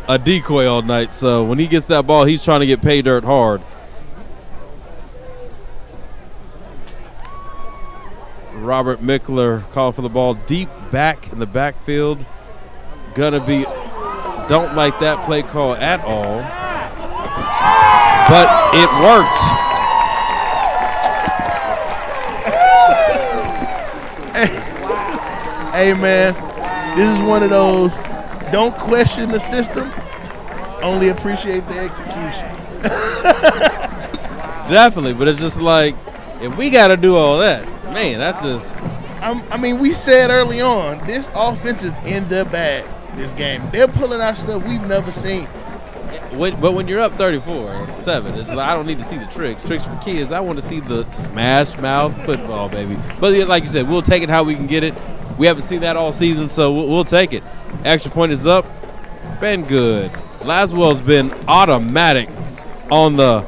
a decoy all night, so when he gets that ball, he's trying to get pay dirt hard. Robert Mickler calling for the ball deep back in the backfield. Gonna be, don't like that play call at all, but it worked. Hey man, this is one of those, don't question the system, only appreciate the execution. Definitely, but it's just like, if we got to do all that, man, that's just. I mean, we said early on, this offense is in the bag this game. They're pulling out stuff we've never seen. But when you're up 34-7, it's like, I don't need to see the tricks. Tricks for kids. I want to see the smash mouth football, baby. But like you said, we'll take it how we can get it. We haven't seen that all season, so we'll take it. Extra point is up. Been good. Laswell's been automatic on the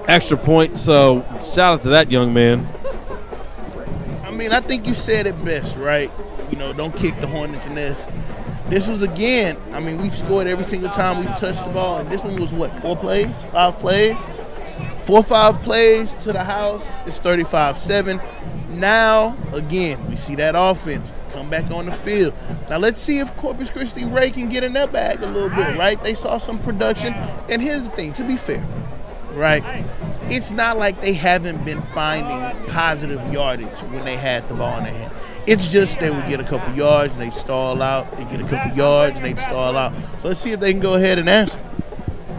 extra point, so shout out to that young man. I mean, I think you said it best, right? You know, don't kick the hornet's nest. This was, again, I mean, we've scored every single time we've touched the ball, and this one was, what, 4 plays? 5 plays? 4 or 5 plays to the house. It's 35-7. Now, again, we see that offense come back on the field. Now, let's see if Corpus Christi Ray can get in their bag a little bit, right? They saw some production. And here's the thing, to be fair, right? It's not like they haven't been finding positive yardage when they had the ball in their hand. It's just they would get a couple yards and they'd stall out. They get a couple yards and they'd stall out. So let's see if they can go ahead and answer.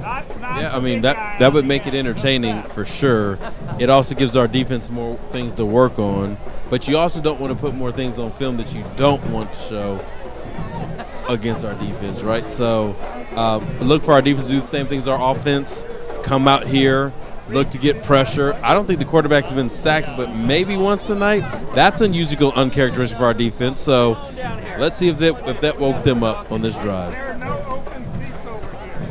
Yeah, I mean, that would make it entertaining for sure. It also gives our defense more things to work on. But you also don't want to put more things on film that you don't want to show against our defense, right? So look for our defense to do the same things as our offense. Come out here, look to get pressure. I don't think the quarterbacks have been sacked, but maybe once tonight. That's unusual, uncharacteristic for our defense. So let's see if that woke them up on this drive.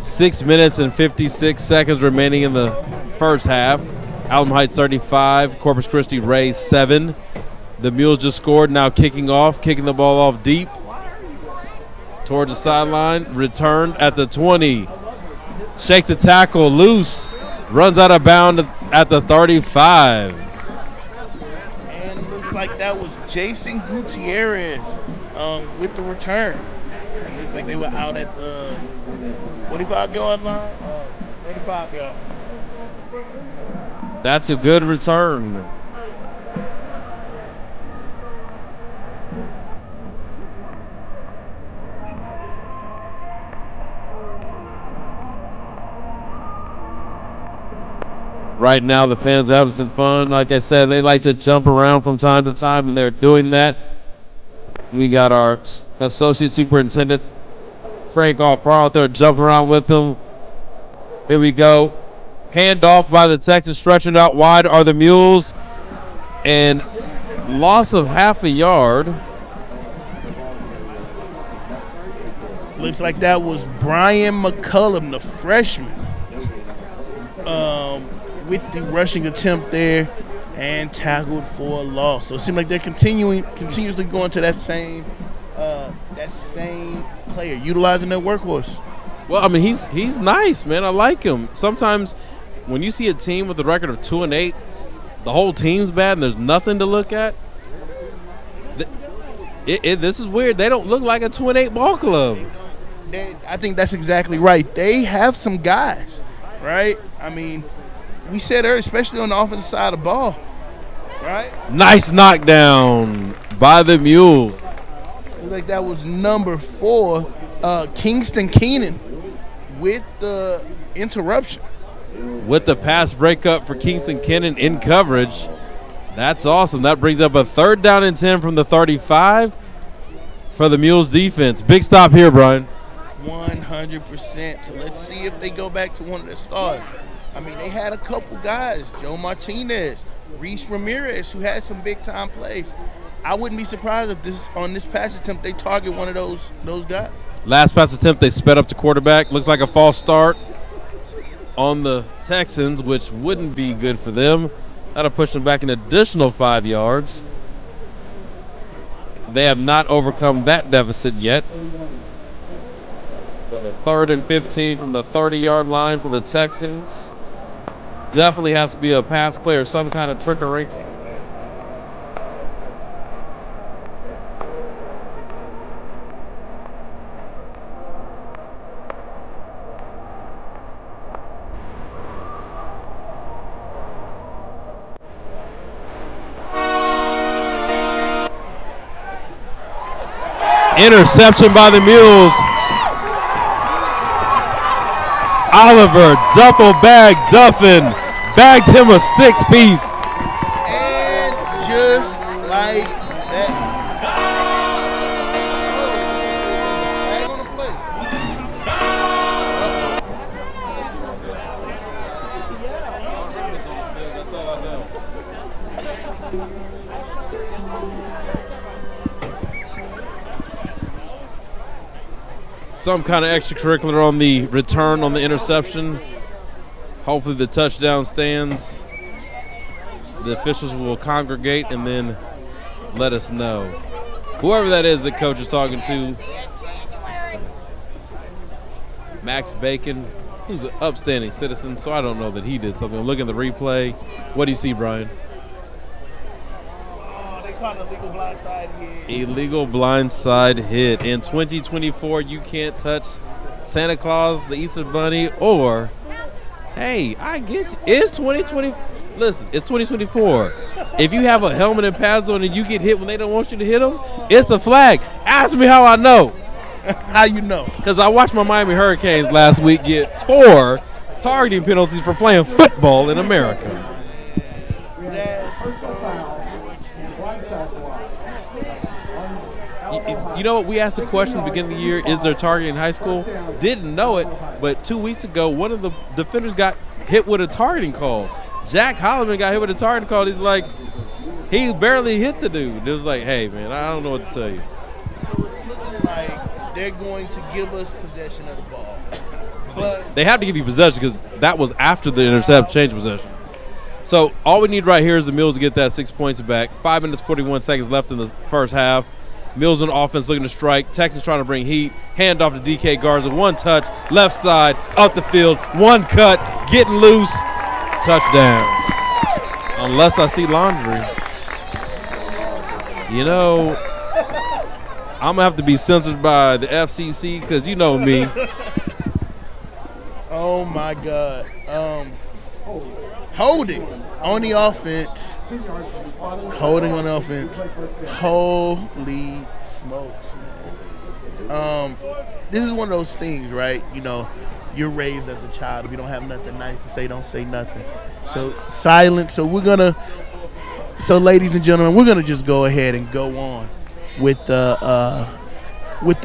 6 minutes and 56 seconds remaining in the first half. Alamo Heights 35, Corpus Christi Ray 7. The Mules just scored, now kicking the ball off deep towards the sideline. Returned at the 20. Shakes a tackle, loose. Runs out of bounds at the 35. And it looks like that was Jason Gutierrez with the return. It looks like they were out at the 45-yard line. 35-yard. That's a good return. Right now, the fans are having some fun. Like I said, they like to jump around from time to time, and they're doing that. We got our associate superintendent, Frank Alfaro, out there jumping around with them. Here we go. Handoff by the Texans, stretching out wide are the Mules, and loss of half a yard. Looks like that was Brian McCullum, the freshman, with the rushing attempt there and tackled for a loss. So it seems like they're continuously going to that same player, utilizing their workhorse. Well, I mean, he's nice, man. I like him. Sometimes when you see a team with a record of 2-8, the whole team's bad and there's nothing to look at. This is weird. They don't look like a 2-8 ball club. I think that's exactly right. They have some guys, right? I mean, we said earlier, especially on the offensive side of the ball, right? Nice knockdown by the Mules. Looks like that was number 4, Kingston Keenan, with the interruption. With the pass breakup for Kingston Keenan in coverage. That's awesome. That brings up a 3rd down and 10 from the 35 for the Mules defense. Big stop here, Brian. 100%. So let's see if they go back to one of their stars. I mean, they had a couple guys, Joe Martinez, Reese Ramirez, who had some big-time plays. I wouldn't be surprised if on this pass attempt they target one of those guys. Last pass attempt, they sped up to quarterback. Looks like a false start on the Texans, which wouldn't be good for them. That'll push them back an additional 5 yards. They have not overcome that deficit yet. 3rd and 15 from the 30-yard line for the Texans. Definitely has to be a pass play or some kind of trickery. Interception by the Mules. Oliver duffel bag Duffin bagged him a 6-piece. And just like that. Bag on the play. Some kind of extracurricular on the return on the interception. Hopefully the touchdown stands. The officials will congregate and then let us know. Whoever that is that coach is talking to. Max Bacon, who's an upstanding citizen, so I don't know that he did something. I'm looking at the replay. What do you see, Brian? They caught an illegal blindside hit. Illegal blindside hit. In 2024, you can't touch Santa Claus, the Easter Bunny, or, hey, I get you. It's 2020. Listen, it's 2024. If you have a helmet and pads on and you get hit when they don't want you to hit them, it's a flag. Ask me how I know. How you know? Because I watched my Miami Hurricanes last week get 4 targeting penalties for playing football in America. You know what? We asked the question at the beginning of the year, is there targeting in high school? Didn't know it, but 2 weeks ago, one of the defenders got hit with a targeting call. Jack Holloman got hit with a targeting call. He's like, he barely hit the dude. It was like, hey, man, I don't know what to tell you. So it's looking like they're going to give us possession of the ball. But they have to give you possession because that was after the intercept change possession. So all we need right here is the Mules to get that 6 points back. 5 minutes, 41 seconds left in the first half. Mills on offense looking to strike. Texans trying to bring heat. Hand off to DK Garza. 1 touch. Left side. Up the field. 1 cut. Getting loose. Touchdown. Unless I see laundry. You know, I'm going to have to be censored by the FCC because you know me. oh, my God. Holding on the offense. Holding on offense. Holy smokes, man. This is one of those things, right? You know, you're raised as a child. If you don't have nothing nice to say, don't say nothing. So silence. So ladies and gentlemen, we're gonna just go ahead and go on with the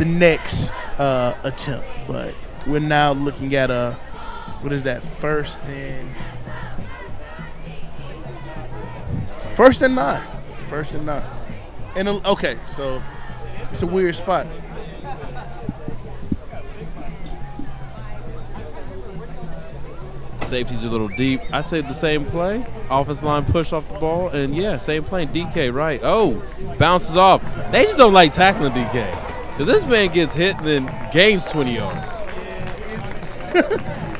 next attempt. But we're now looking at What is that? First and 9. First and 9. And okay, so it's a weird spot. Safety's a little deep. I say the same play. Offensive line push off the ball, and yeah, same play. DK, right. Oh, bounces off. They just don't like tackling DK. Because this man gets hit and then gains 20 yards.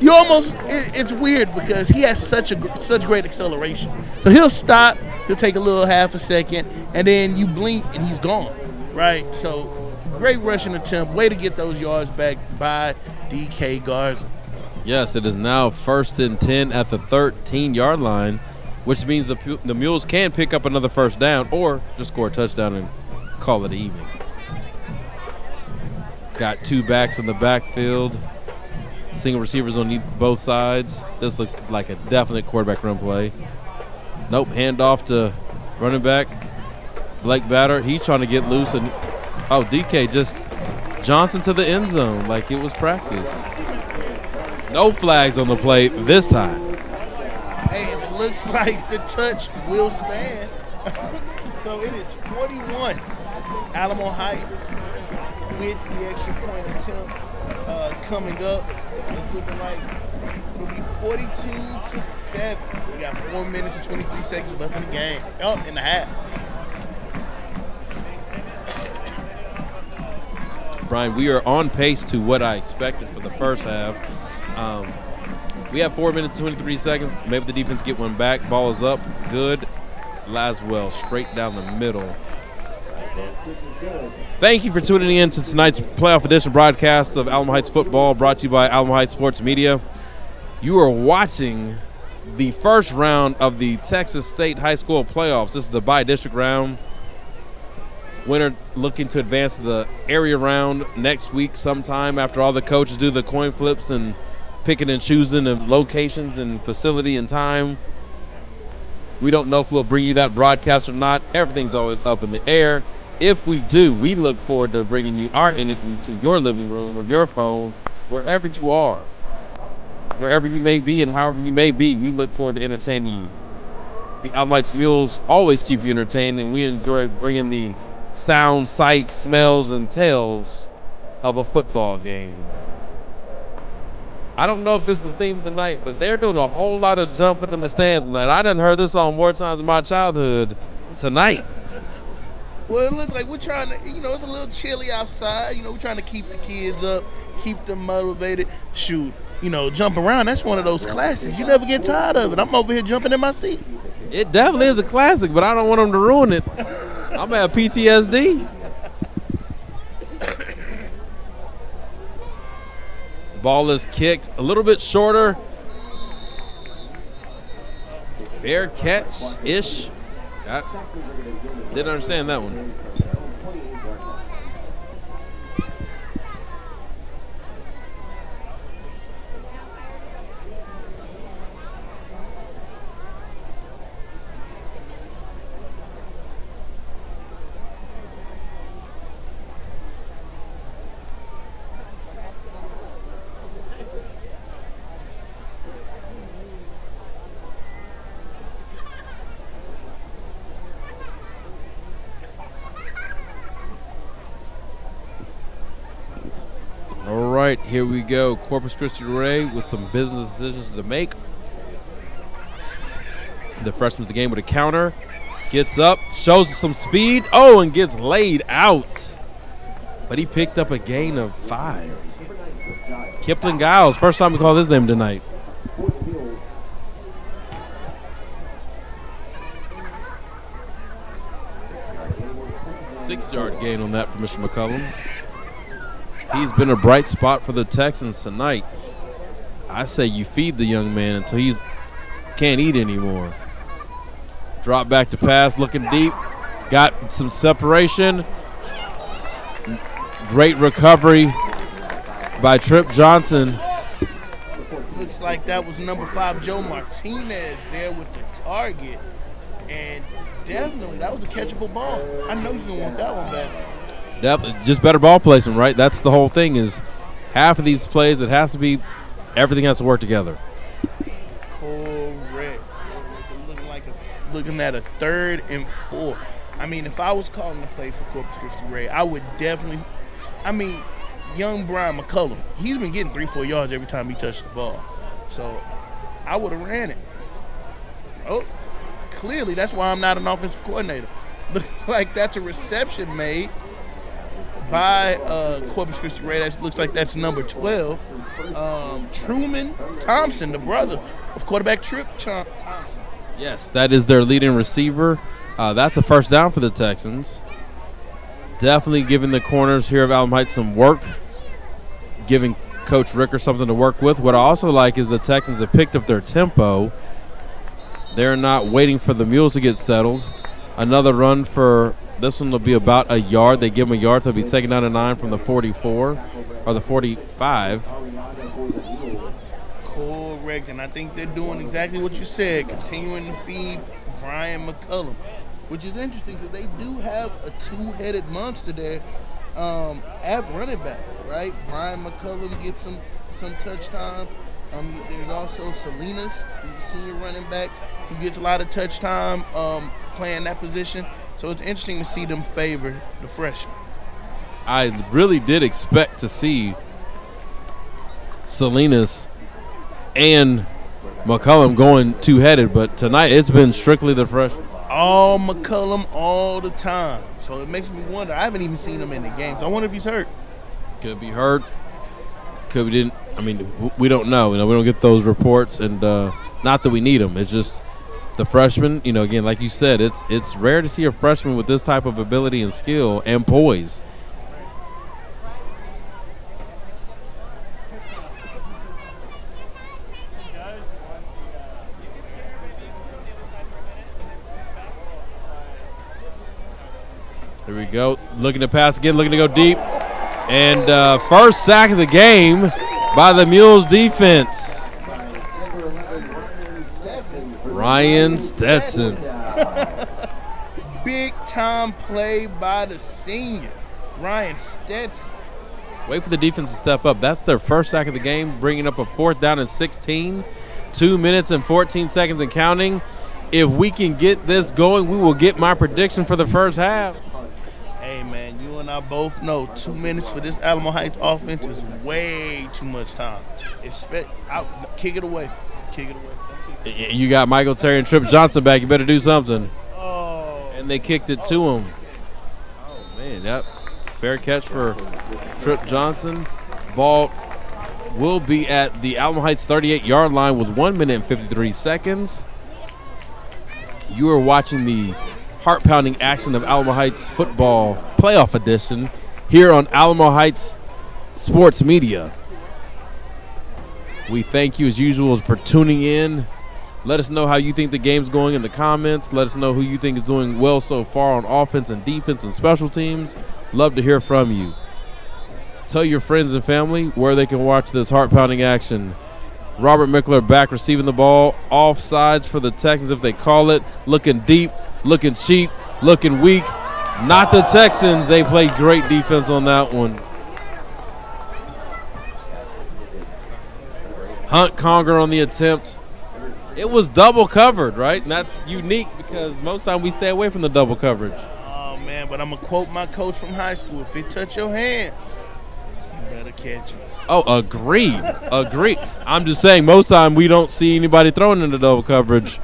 You almost, it's weird because he has such great acceleration. So he'll stop, he'll take a little half a second, and then you blink and he's gone, right? So great rushing attempt. Way to get those yards back by DK Garza. Yes, it is now 1st and 10 at the 13-yard line, which means the Mules can pick up another first down or just score a touchdown and call it an evening. Got 2 backs in the backfield. Single receivers on both sides. This looks like a definite quarterback run play. Nope, handoff to running back. Blake Batter, he's trying to get loose. And oh, DK just Johnson to the end zone like it was practice. No flags on the play this time. Hey, it looks like the touch will stand. So it is 41, Alamo Heights, with the extra point attempt coming up. It's looking like it'll be 42-7. We got 4 minutes and 23 seconds left in the game. Oh, in the half. Brian, we are on pace to what I expected for the first half. We have 4 minutes and 23 seconds. Maybe the defense get one back. Ball is up. Good. Laswell straight down the middle. Thank you for tuning in to tonight's playoff edition broadcast of Alamo Heights football, brought to you by Alamo Heights Sports Media. You are watching the first round of the Texas State High School playoffs. This is the bi-district round. Winner looking to advance to the area round next week sometime after all the coaches do the coin flips and picking and choosing of locations and facility and time. We don't know if we'll bring you that broadcast or not. Everything's always up in the air. If we do, we look forward to bringing you our interview to your living room or your phone, wherever you are. Wherever you may be and however you may be, we look forward to entertaining you. The Alamo Heights Mules always keep you entertained, and we enjoy bringing the sounds, sights, smells, and tales of a football game. I don't know if this is the theme tonight, but they're doing a whole lot of jumping in the stands tonight. I done heard this song more times in my childhood tonight. Well, it looks like we're trying to, it's a little chilly outside. We're trying to keep the kids up, keep them motivated. Shoot, jump around. That's one of those classics. You never get tired of it. I'm over here jumping in my seat. It definitely is a classic, but I don't want them to ruin it. I'm at PTSD. Ball is kicked a little bit shorter. Fair catch-ish. I didn't understand that one. All right, here we go. Corpus Christi Ray with some business decisions to make. The freshman's game with a counter. Gets up, shows some speed. Oh, and gets laid out. But he picked up a gain of 5. Kipling Giles, first time we call his name tonight. Six-yard gain on that for Mr. McCullum. He's been a bright spot for the Texans tonight. I say you feed the young man until he can't eat anymore. Drop back to pass, looking deep. Got some separation. Great recovery by Trip Johnson. Looks like that was number 5, Joe Martinez, there with the target. And definitely, that was a catchable ball. I know he's going to want that one back. Just better ball placement, right? That's the whole thing is half of these plays, it has to be everything has to work together. Correct. Looking at a 3rd and 4. I mean, if I was calling the play for Corpus Christi Ray, I would definitely. I mean, young Brian McCullum, he's been getting 3-4 yards every time he touched the ball. So I would have ran it. Oh, clearly that's why I'm not an offensive coordinator. Looks like that's a reception made by Corpus Christi Ray. That looks like that's number 12. Truman Thompson, the brother of quarterback Trip Thompson. Yes, that is their leading receiver. That's a first down for the Texans. Definitely giving the corners here of Alamo Heights some work, giving Coach Ricker something to work with. What I also like is the Texans have picked up their tempo. They're not waiting for the Mules to get settled. Another run for this one will be about a yard. They give them a yard, so it'll be 2nd down and 9 from the 44 or the 45. Correct, and I think they're doing exactly what you said, continuing to feed Brian McCullum, which is interesting because they do have a 2-headed monster there at running back, right? Brian McCullum gets some touch time. There's also Salinas, who's a senior running back, who gets a lot of touch time playing that position. So it's interesting to see them favor the freshman. I really did expect to see Salinas and McCullum going 2-headed, but tonight it's been strictly the freshman. All McCullum all the time. So it makes me wonder. I haven't even seen him in the games. I wonder if he's hurt. Could be hurt. Could be didn't. I mean, we don't know. We don't get those reports, and not that we need them. It's just the freshman. Again, like you said, it's rare to see a freshman with this type of ability and skill and poise. Here we go. Looking to pass again, looking to go deep. And first sack of the game by the Mules defense. Ryan Stetson. Big time play by the senior, Ryan Stetson. Wait for the defense to step up. That's their first sack of the game, bringing up a 4th down and 16. 2 minutes and 14 seconds and counting. If we can get this going, we will get my prediction for the first half. Hey, man, you and I both know 2 minutes for this Alamo Heights offense is way too much time. Kick it away. Kick it away. You got Michael Terry and Trip Johnson back. You better do something. Oh. And they kicked it to him. Oh, man. Yep. Fair catch for Trip Johnson. Ball will be at the Alamo Heights 38-yard line with 1 minute and 53 seconds. You are watching the heart-pounding action of Alamo Heights football playoff edition here on Alamo Heights Sports Media. We thank you as usual for tuning in. Let us know how you think the game's going in the comments. Let us know who you think is doing well so far on offense and defense and special teams. Love to hear from you. Tell your friends and family where they can watch this heart-pounding action. Robert Mickler back receiving the ball. Offsides for the Texans if they call it. Looking deep, looking cheap, looking weak. Not the Texans. They played great defense on that one. Hunt Conger on the attempt. It was double covered, right? And that's unique because most time we stay away from the double coverage. Oh, man, but I'm going to quote my coach from high school. If it touch your hands, you better catch it. Oh, agreed. Agreed. I'm just saying most time we don't see anybody throwing into double coverage.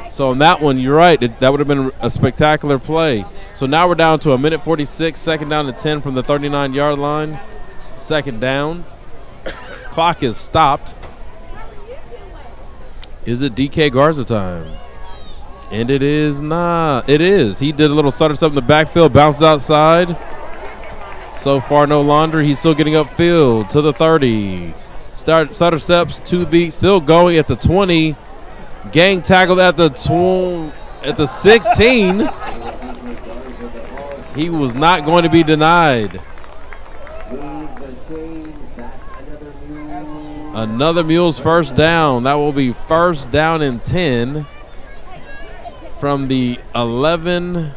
So on that one, you're right. That would have been a spectacular play. So now we're down to 1:46, 2nd down and 10 from the 39-yard line. 2nd down. Clock is stopped. Is it DK Garza time? And it is not. It is. He did a little stutter step in the backfield, bounced outside. So far, no laundry. He's still getting upfield to the 30. Stutter steps to the, still going at the 20. Gang tackled at the 16. He was not going to be denied. Another Mules first down. That will be 1st down and 10 from the 11.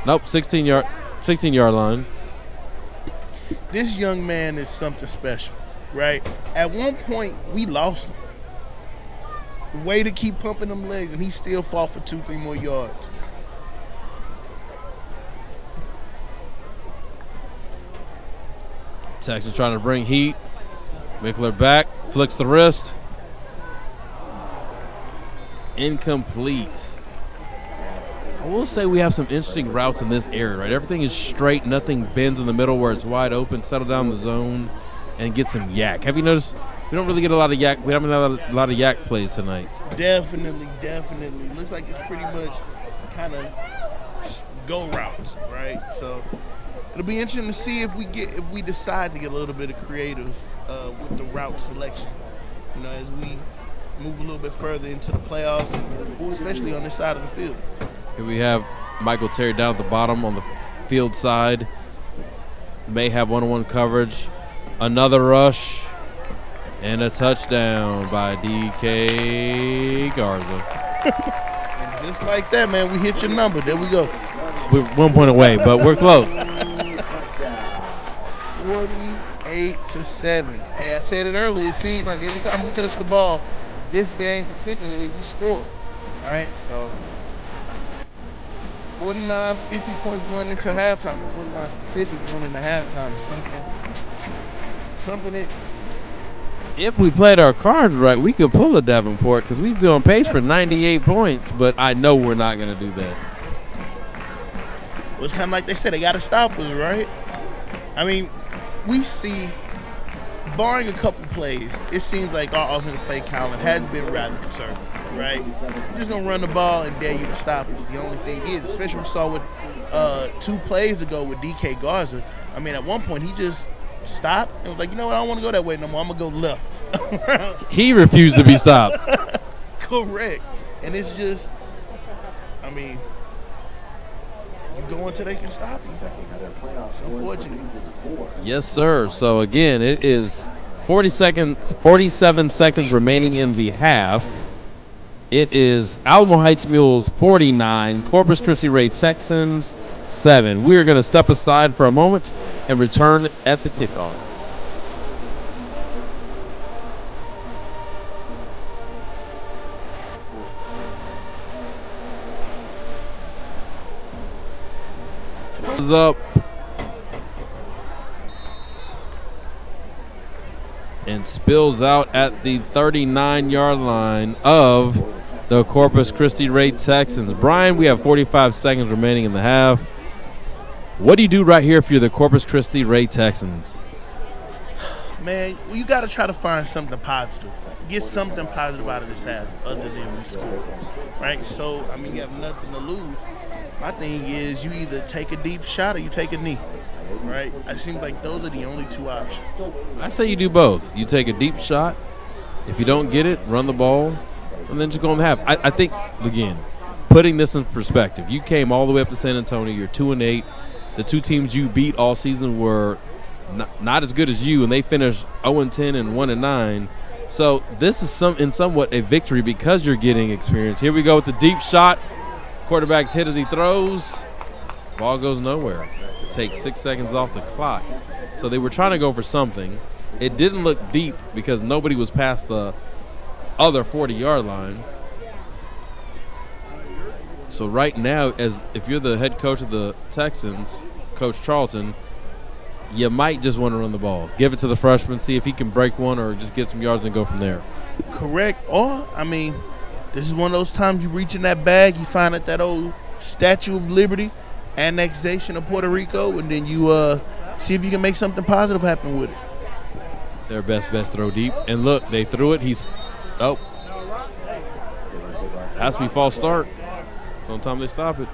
Nope, 16-yard line. This young man is something special, right? At one point, we lost him. The way to keep pumping them legs, and he still fought for 2-3 more yards. Texans trying to bring heat. Mickler back, flicks the wrist. Incomplete. I will say we have some interesting routes in this area, right? Everything is straight, nothing bends in the middle where it's wide open. Settle down the zone and get some yak. Have you noticed we don't really get a lot of yak? We haven't had a lot of yak plays tonight. Definitely. Looks like it's pretty much kind of go routes, right? So it'll be interesting to see if we decide to get a little bit of creative with the route selection. You know, as we move a little bit further into the playoffs, and especially on this side of the field. Here we have Michael Terry down at the bottom on the field side. May have one-on-one coverage. Another rush. And a touchdown by DK Garza. And just like that, man, we hit your number. There we go. We're 1 point away, but we're close. 48-7. Hey, I said it earlier. It seems like every time we touch the ball, this game particularly, we score. All right, so 49, 50 points going into halftime. 49 specific going into halftime. Something that. If we played our cards right, we could pull a Davenport because we'd be on pace for 98 points, but I know we're not going to do that. Well, it's kind of like they said, they got to stop us, right? I mean, we see, barring a couple plays, it seems like our offensive play count has been rather conservative, right? We're just going to run the ball and dare you to stop us. The only thing is, especially we saw with 2 plays ago with DK Garza, I mean, at one point he just stopped and was like, you know what, I don't want to go that way no more. I'm going to go left. He refused to be stopped. Correct. And it's just, I mean, you go until they can stop you. It's unfortunate. Yes, sir. So, again, it is 47 seconds remaining in the half. It is Alamo Heights Mules 49, Corpus Christi Ray Texans 7. We are going to step aside for a moment and return at the kickoff. Is up and spills out at the 39-yard line of the Corpus Christi Ray Texans. Brian, we have 45 seconds remaining in the half. What do you do right here if you're the Corpus Christi Ray Texans? Man, well, you got to try to find something positive. Get something positive out of this half other than we score, right? So, I mean, you have nothing to lose. My thing is you either take a deep shot or you take a knee, right? It seems like those are the only 2 options. I say you do both. You take a deep shot. If you don't get it, run the ball, and then just go on the half. I think, again, putting this in perspective, you came all the way up to San Antonio. You're 2-8. The 2 teams you beat all season were not as good as you, and they finished 0-10 and 1-9. So this is somewhat a victory because you're getting experience. Here we go with the deep shot. Quarterback's hit as he throws. Ball goes nowhere. It takes 6 seconds off the clock. So they were trying to go for something. It didn't look deep because nobody was past the other 40-yard line. So right now, as if you're the head coach of the Texans, Coach Charlton, you might just want to run the ball. Give it to the freshman, see if he can break one or just get some yards and go from there. Correct. Or, I mean, this is one of those times you reach in that bag, you find that old Statue of Liberty, annexation of Puerto Rico, and then you see if you can make something positive happen with it. Their best throw deep. And look, they threw it. Has to be false start. Sometimes they stop it.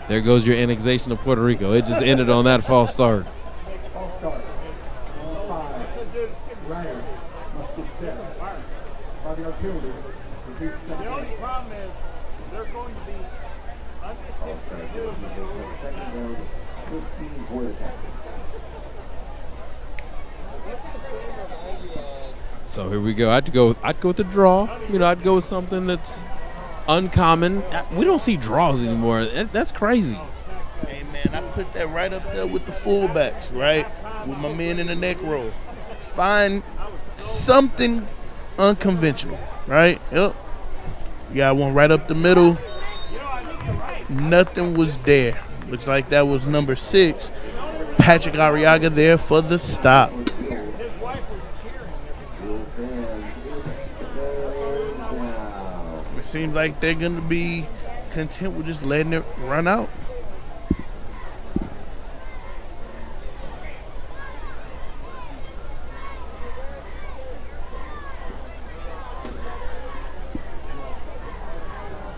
There goes your annexation of Puerto Rico. It just ended on that false start. The only problem is they're going to be under 62 if they do it. 15 for the Texans. So here we go. I'd go with the draw. I'd go with something that's uncommon. We don't see draws anymore. That's crazy. Hey, man, I put that right up there with the fullbacks, right? With my men in the neck roll. find something unconventional, right? Yep. You got one right up the middle. Nothing was there. Looks like that was number 6. Patrick Arriaga there for the stop. Mules fans, it's third down. It seems like they're going to be content with just letting it run out.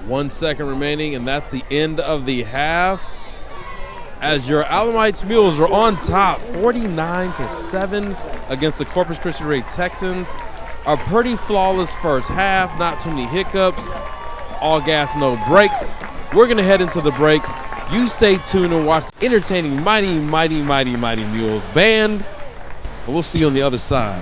One second remaining, and that's the end of the half. As your Alamo Heights Mules are on top, 49-7 against the Corpus Christi Ray Texans. A pretty flawless first half, not too many hiccups. All gas, no brakes. We're gonna head into the break. You stay tuned and watch the entertaining Mighty Mules band. And we'll see you on the other side.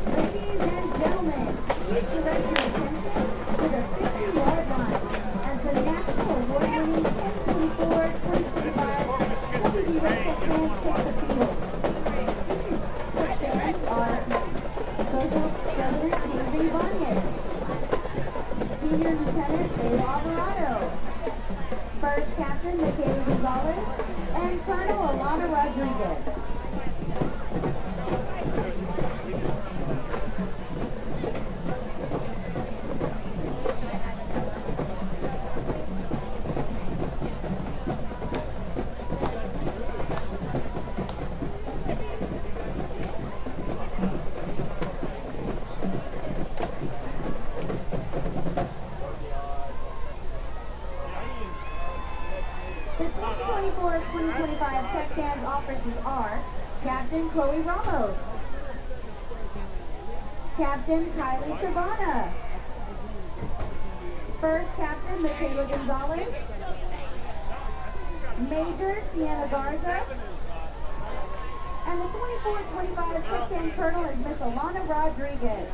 Ladies and gentlemen, please direct your attention to the 50-yard line as the national award-winning 2024-2025 Kentucky Red Texans take the field. Touchdowns are Social President Henry Bonnier, Senior Lieutenant Dave Alvarado, First Captain Michaela Gonzalez, and Colonel Alana Rodriguez. The 2024-2025 Texans officers are Captain Chloe Ramos, Captain Kylie Chabana, First Captain Michaela Gonzalez, Major Sienna Garza, and the 24-25 Texan Colonel is Miss Alana Rodriguez.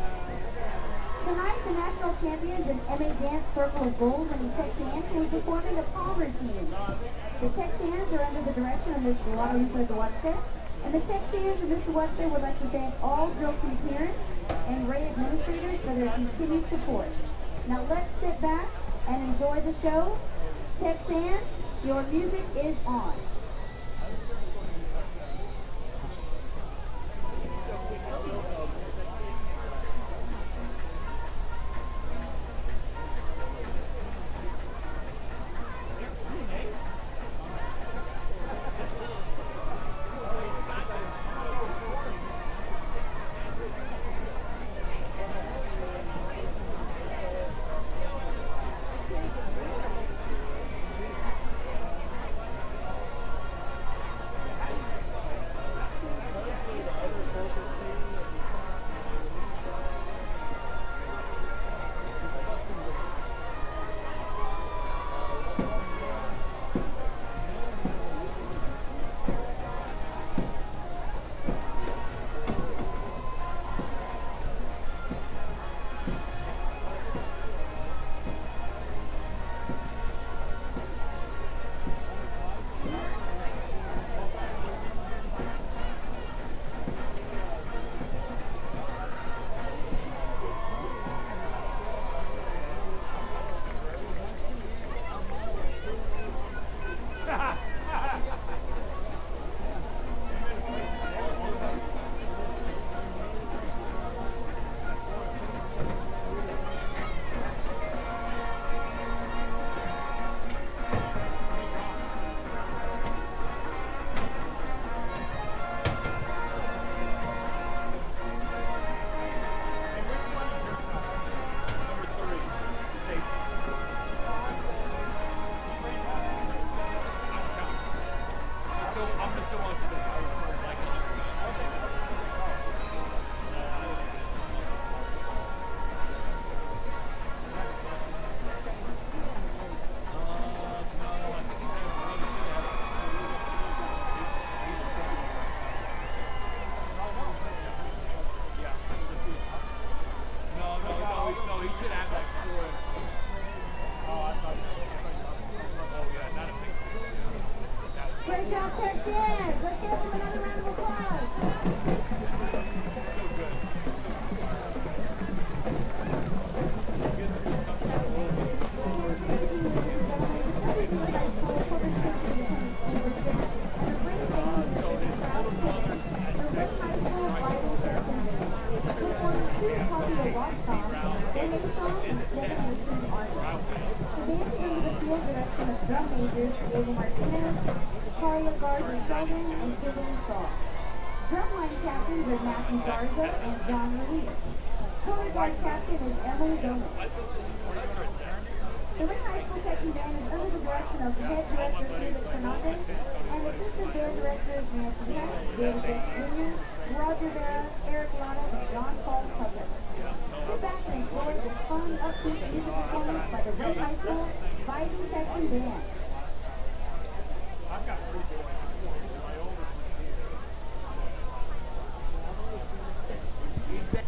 Tonight, the national champions in MA Dance Circle of Gold winning Texans will be performing the palm routine. The Texans are under the direction of Ms. Guadalupe Duarte, and the Texans and Mr. Duarte would like to thank all drill team parents and Ray administrators for their continued support. Now let's sit back and enjoy the show. Texans, your music is on. Good job, Texans. Let's give them another round of applause. Drumline captains are Matthew Garza and John Ruiz. Color guard captain is Emily Gomez. The Ring High School Texan Band is under the direction of head director Felix Fernandez and assistant band directors Nancy Heck, David Banks Jr., Roger Vera, Eric Lana, and John Paul Tucker. Sit back and enjoy the fun, upbeat music performance by the Ring High School Fighting Texan Band. I've got 3 boys. My oldest one's here.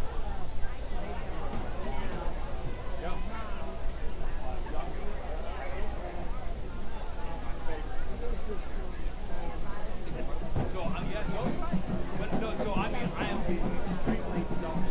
So, yeah, but no, so I mean, I am being extremely selfish.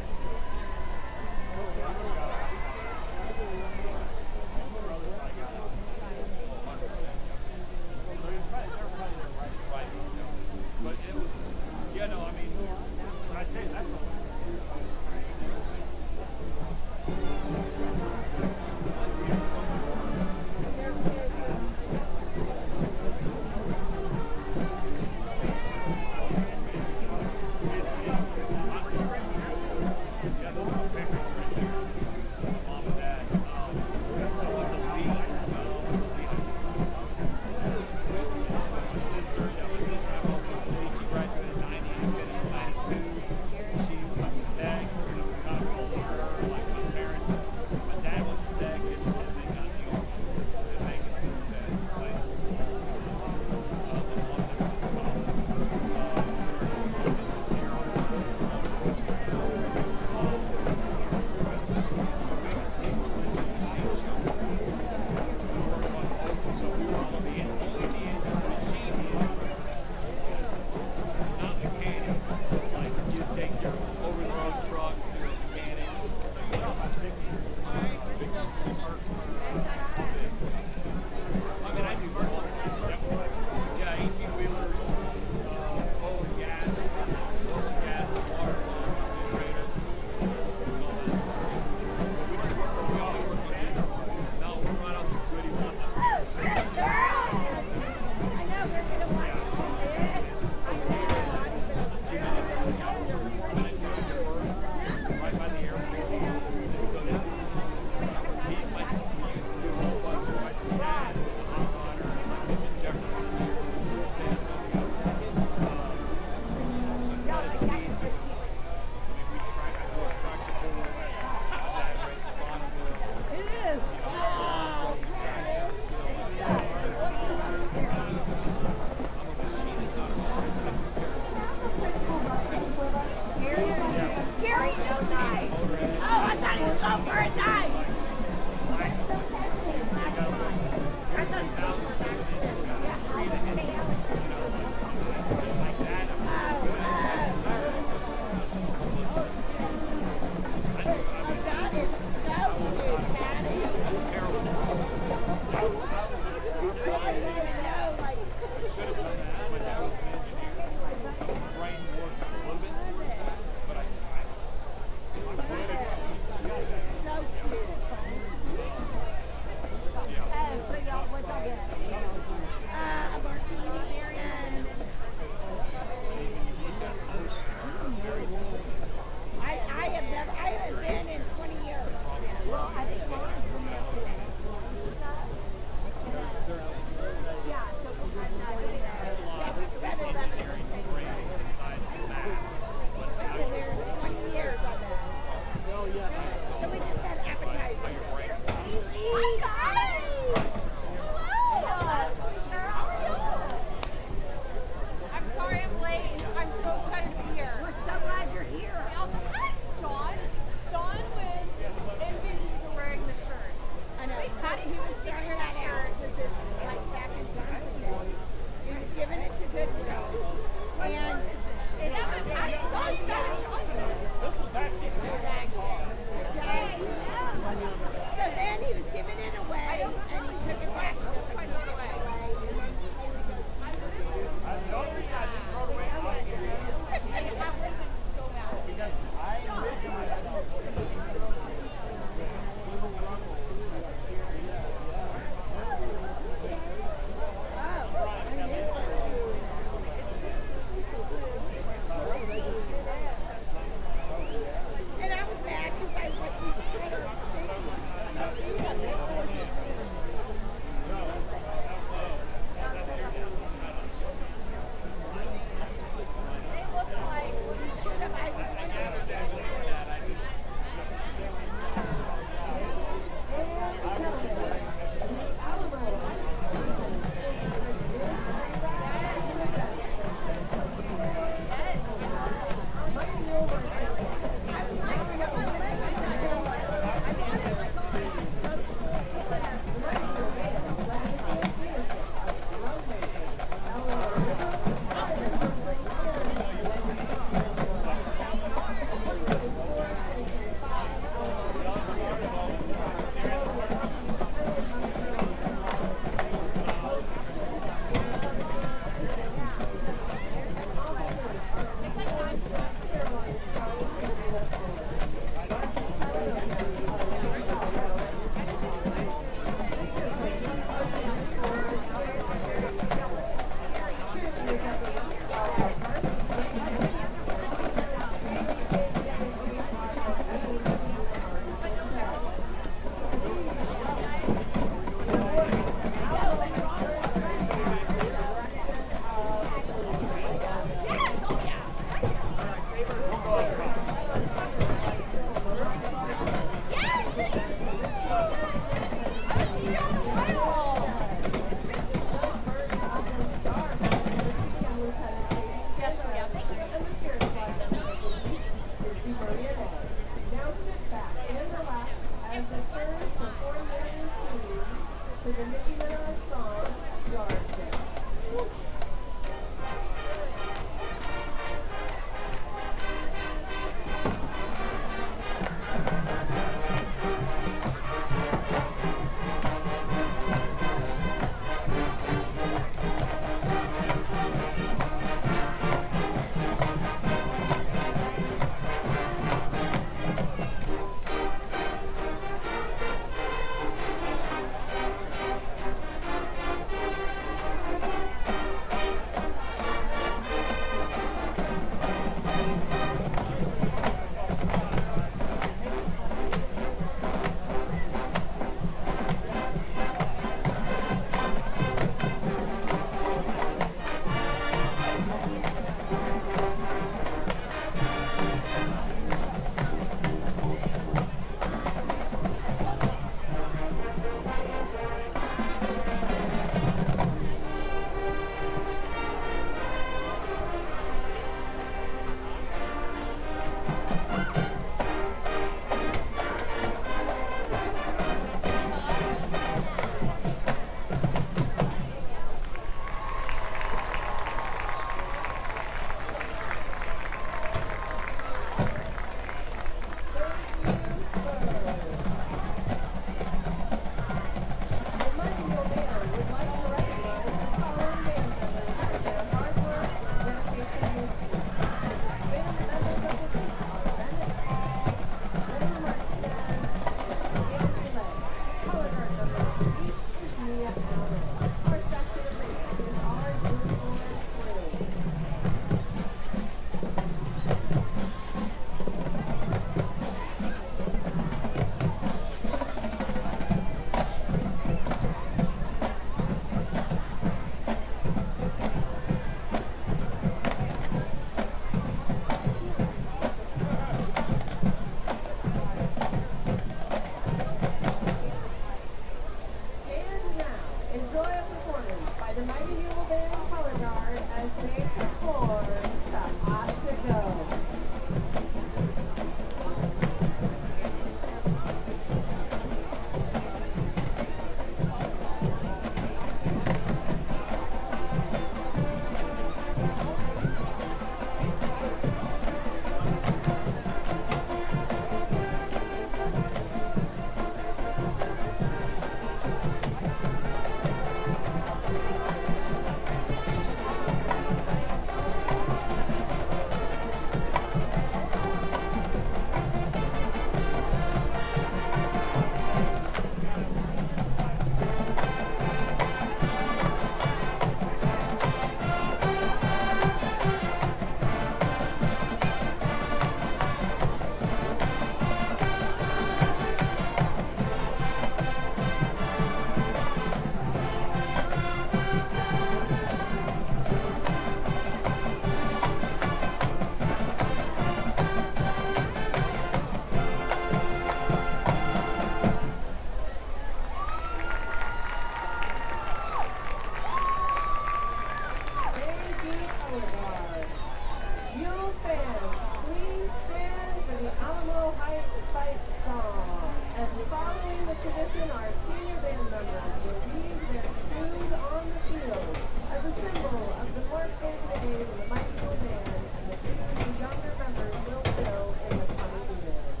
Mules fans, please stand for the Alamo Heights fight song. And following the tradition, our senior band members will leave their shoes on the field as a symbol of the work they made in the Mighty Mule Band and the shoes the younger members will fill in the coming years.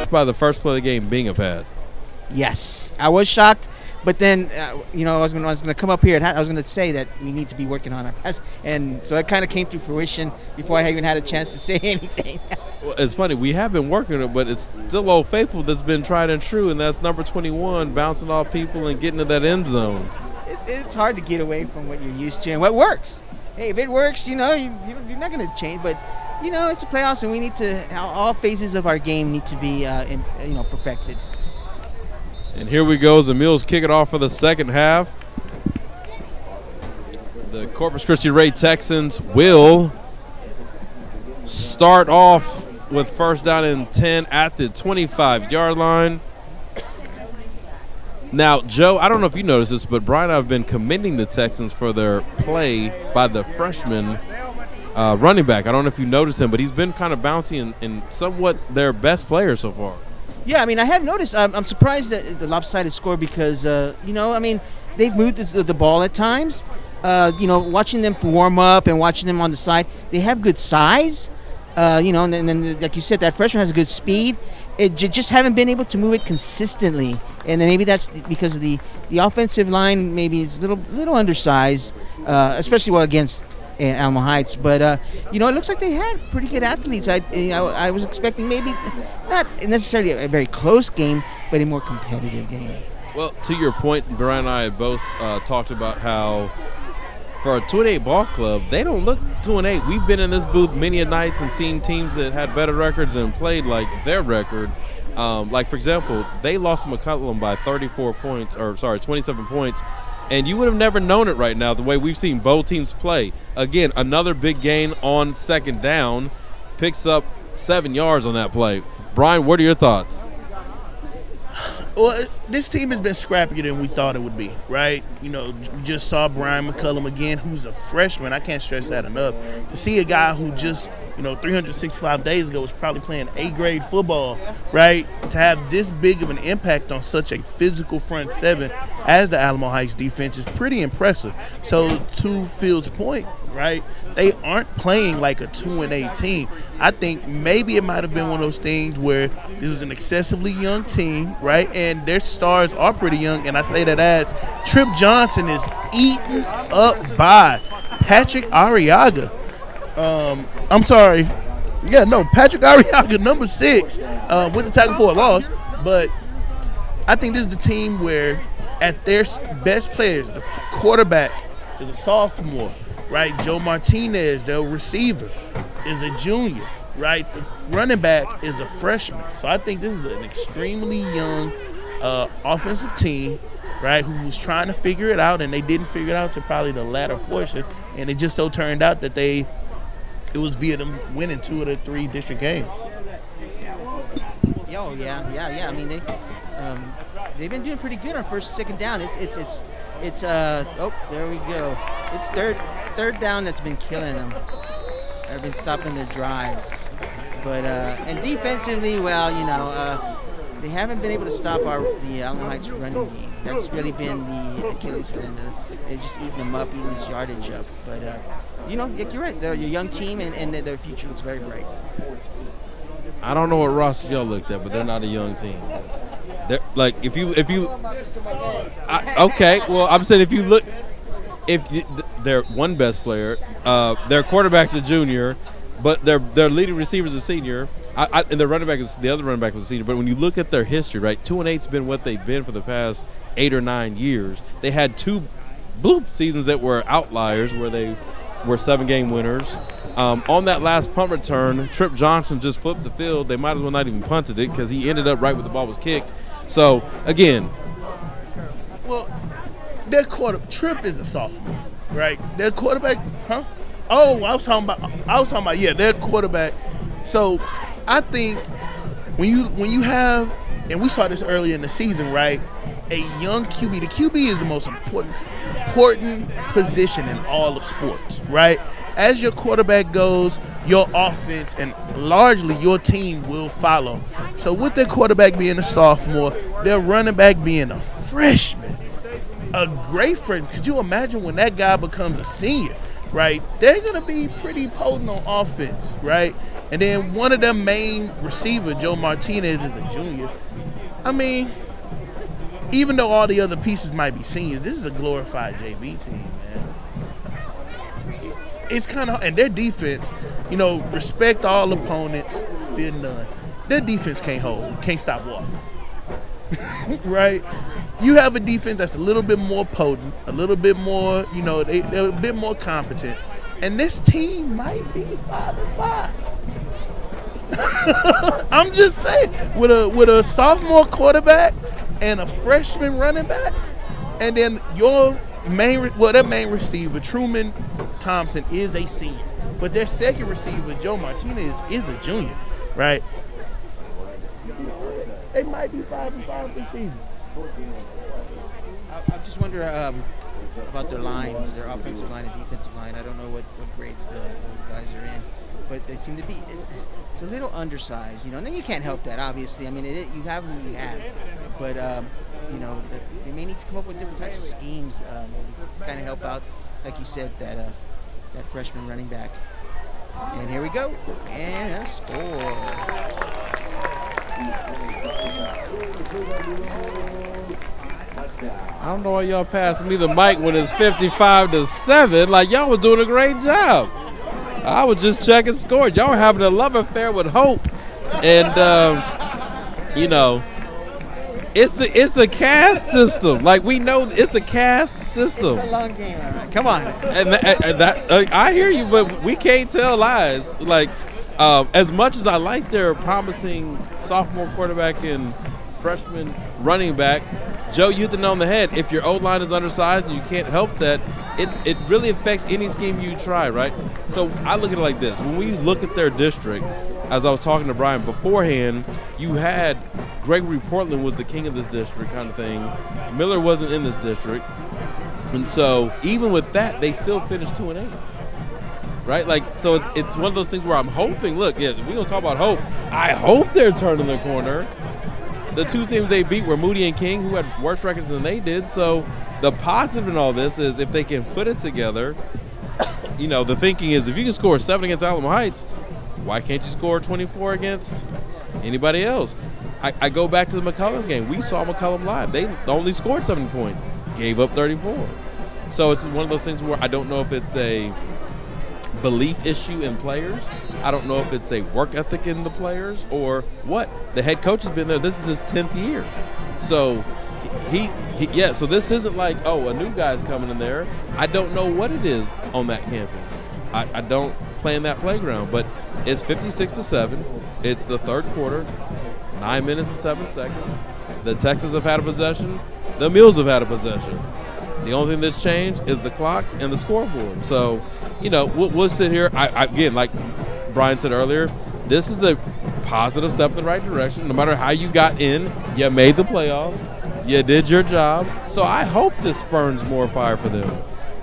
by the first play of the game being a pass. Yes, I was shocked, but then I was going to come up here and I was going to say that we need to be working on our pass, and so it kind of came to fruition before I even had a chance to say anything. Well, it's funny, we have been working it, but it's still Old Faithful that's been tried and true, and that's number 21, bouncing off people and getting to that end zone. It's hard to get away from what you're used to and what works. Hey, if it works, you're not going to change, but it's a playoffs, and we need to. All phases of our game need to be, perfected. And here we go as the Mules kick it off for the second half. The Corpus Christi Ray Texans will start off with first down and 10 at the 25-yard line. Now, Joe, I don't know if you noticed this, but Brian and I have been commending the Texans for their play by the freshman running back. I don't know if you noticed him, but he's been kind of bouncy and somewhat their best player so far. Yeah, I mean, I have noticed. I'm surprised at the lopsided score because, they've moved the ball at times. Watching them warm up and watching them on the side, they have good size. And then, like you said, that freshman has a good speed. It just haven't been able to move it consistently, and then maybe that's because of the offensive line. Maybe is a little undersized, especially against Alamo Heights. But it looks like they had pretty good athletes. I was expecting maybe not necessarily a very close game, but a more competitive game. Well, to your point, Brian and I have both talked about how for a 2-8 ball club, they don't look 2-8. We've been in this booth many a nights and seen teams that had better records and played like their record. Like, for example, they lost to McCullum by 27 points, and you would have never known it right now the way we've seen both teams play. Again, another big gain on second down, picks up 7 yards on that play. Brian, what are your thoughts? Well, this team has been scrappier than we thought it would be, right? We just saw Brian McCullum again, who's a freshman. I can't stress that enough. To see a guy who just, 365 days ago was probably playing A-grade football, right? To have this big of an impact on such a physical front seven as the Alamo Heights defense is pretty impressive. So, to Phil's point, right, they aren't playing like a 2-8 team. I think maybe it might have been one of those things where this is an excessively young team, right? And their stars are pretty young, and I say that as Trip Johnson is eaten up by Patrick Arriaga. Patrick Arriaga, number 6, with the tackle for a loss. But I think this is the team where at their best players, the quarterback is a sophomore, right? Joe Martinez, their receiver, is a junior, right? The running back is a freshman. So I think this is an extremely young offensive team, right, who was trying to figure it out, and they didn't figure it out to probably the latter portion. And it just so turned out that it was via them winning 2 of the 3 district games. Yeah. I mean, they've been doing pretty good on first and second down. There we go. It's third down that's been killing them. They've been stopping their drives. But and defensively, they haven't been able to stop the Alamo Heights running game. That's really been the Achilles for them. They're just eating them up, eating this yardage up. But you're right. They're a young team, and their future looks very bright. I don't know what Ross Joe looked at, but they're not a young team. They're like I'm saying their one best player, their quarterback's a junior, but their leading receiver's a senior, and the other running back was a senior. But when you look at their history, right, 2-8's been what they've been for the past 8 or 9 years. They had 2 bloop seasons that were outliers where they were 7-game winners. On that last punt return, Trip Johnson just flipped the field. They might as well not even punted it because he ended up right where the ball was kicked. So, again. Well, their Trip is a sophomore, right? Their quarterback, Oh, I was talking about their quarterback. So, I think when you have, and we saw this earlier in the season, right? A young QB. The QB is the most important position in all of sports, right? As your quarterback goes, your offense and largely your team will follow. So with their quarterback being a sophomore, their running back being a freshman, a great freshman. Could you imagine when that guy becomes a senior? right? They're going to be pretty potent on offense, right? And then one of their main receiver, Joe Martinez, is a junior. I mean, even though all the other pieces might be seniors, this is a glorified JV team, man. It's kind of, and their defense, you know, respect all opponents, fear none. Their defense can't stop walking. Right? You have a defense that's a little bit more potent, a little bit more, you know, they're a bit more competent. And this team might be 5-5. I'm just saying, with a sophomore quarterback and a freshman running back, and then their main receiver, Truman Thompson, is a senior, but their second receiver, Joe Martinez, is a junior, right? They might be 5-5 this season. I just wonder about their lines, their offensive line and defensive line. I don't know what grades those guys are in, but they seem to be. It's a little undersized, you know. And then you can't help that, obviously. I mean, you have who you have, but you know, they may need to come up with different types of schemes, kind of help out, like you said, that freshman running back. And here we go, and a score. I don't know why y'all passing me the mic when it's 55-7. Like, y'all was doing a great job. I was just checking scores. Y'all were having a love affair with Hope. And, you know, it's a caste system. Like, we know it's a caste system. It's a long game, all right. Come on. And that I hear you, but we can't tell lies. Like, as much as I like their promising sophomore quarterback and freshman running back, Joe, you hit the nail on the head. If your O-line is undersized and you can't help that, it really affects any scheme you try, right? So I look at it like this. When we look at their district, as I was talking to Brian beforehand, you had Gregory Portland was the king of this district kind of thing. Miller wasn't in this district. And so even with that, they still finished 2-8. Right? Like, so it's one of those things where I'm hoping, look, yeah, we're going to talk about hope. I hope they're turning the corner. The two teams they beat were Moody and King, who had worse records than they did. So the positive in all this is if they can put it together, you know, the thinking is if you can score 7 against Alamo Heights, why can't you score 24 against anybody else? I go back to the McCullum game. We saw McCullum live. They only scored 7 points, gave up 34. So it's one of those things where I don't know if it's a belief issue in players. I don't know if it's a work ethic in the players or what. The head coach has been there. This is his 10th year. So so this isn't like, oh, a new guy's coming in there. I don't know what it is on that campus. I don't play in that playground, but it's 56-7. It's the third quarter, 9 minutes and 7 seconds. The Texans have had a possession. The Mules have had a possession. The only thing that's changed is the clock and the scoreboard. So, you know, we'll sit here. Again, like Brian said earlier, this is a positive step in the right direction. No matter how you got in, you made the playoffs. You did your job. So I hope this spurns more fire for them.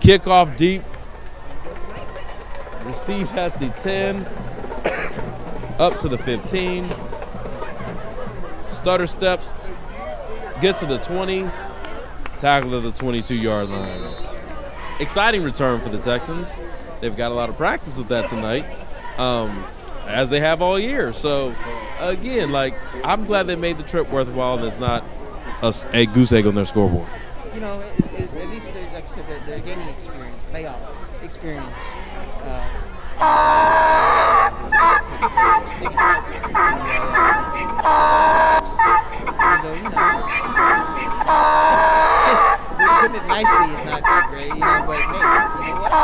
Kickoff deep. Received at the 10. Up to the 15. Stutter steps. Gets to the 20. Tackle to the 22-yard line. Exciting return for the Texans. They've got a lot of practice with that tonight, as they have all year. So, again, like, I'm glad they made the trip worthwhile and it's not a goose egg on their scoreboard. You know, at least, like I said, they're gaining experience, playoff experience. Putting it nicely is not that great, you know, but hey, you know what?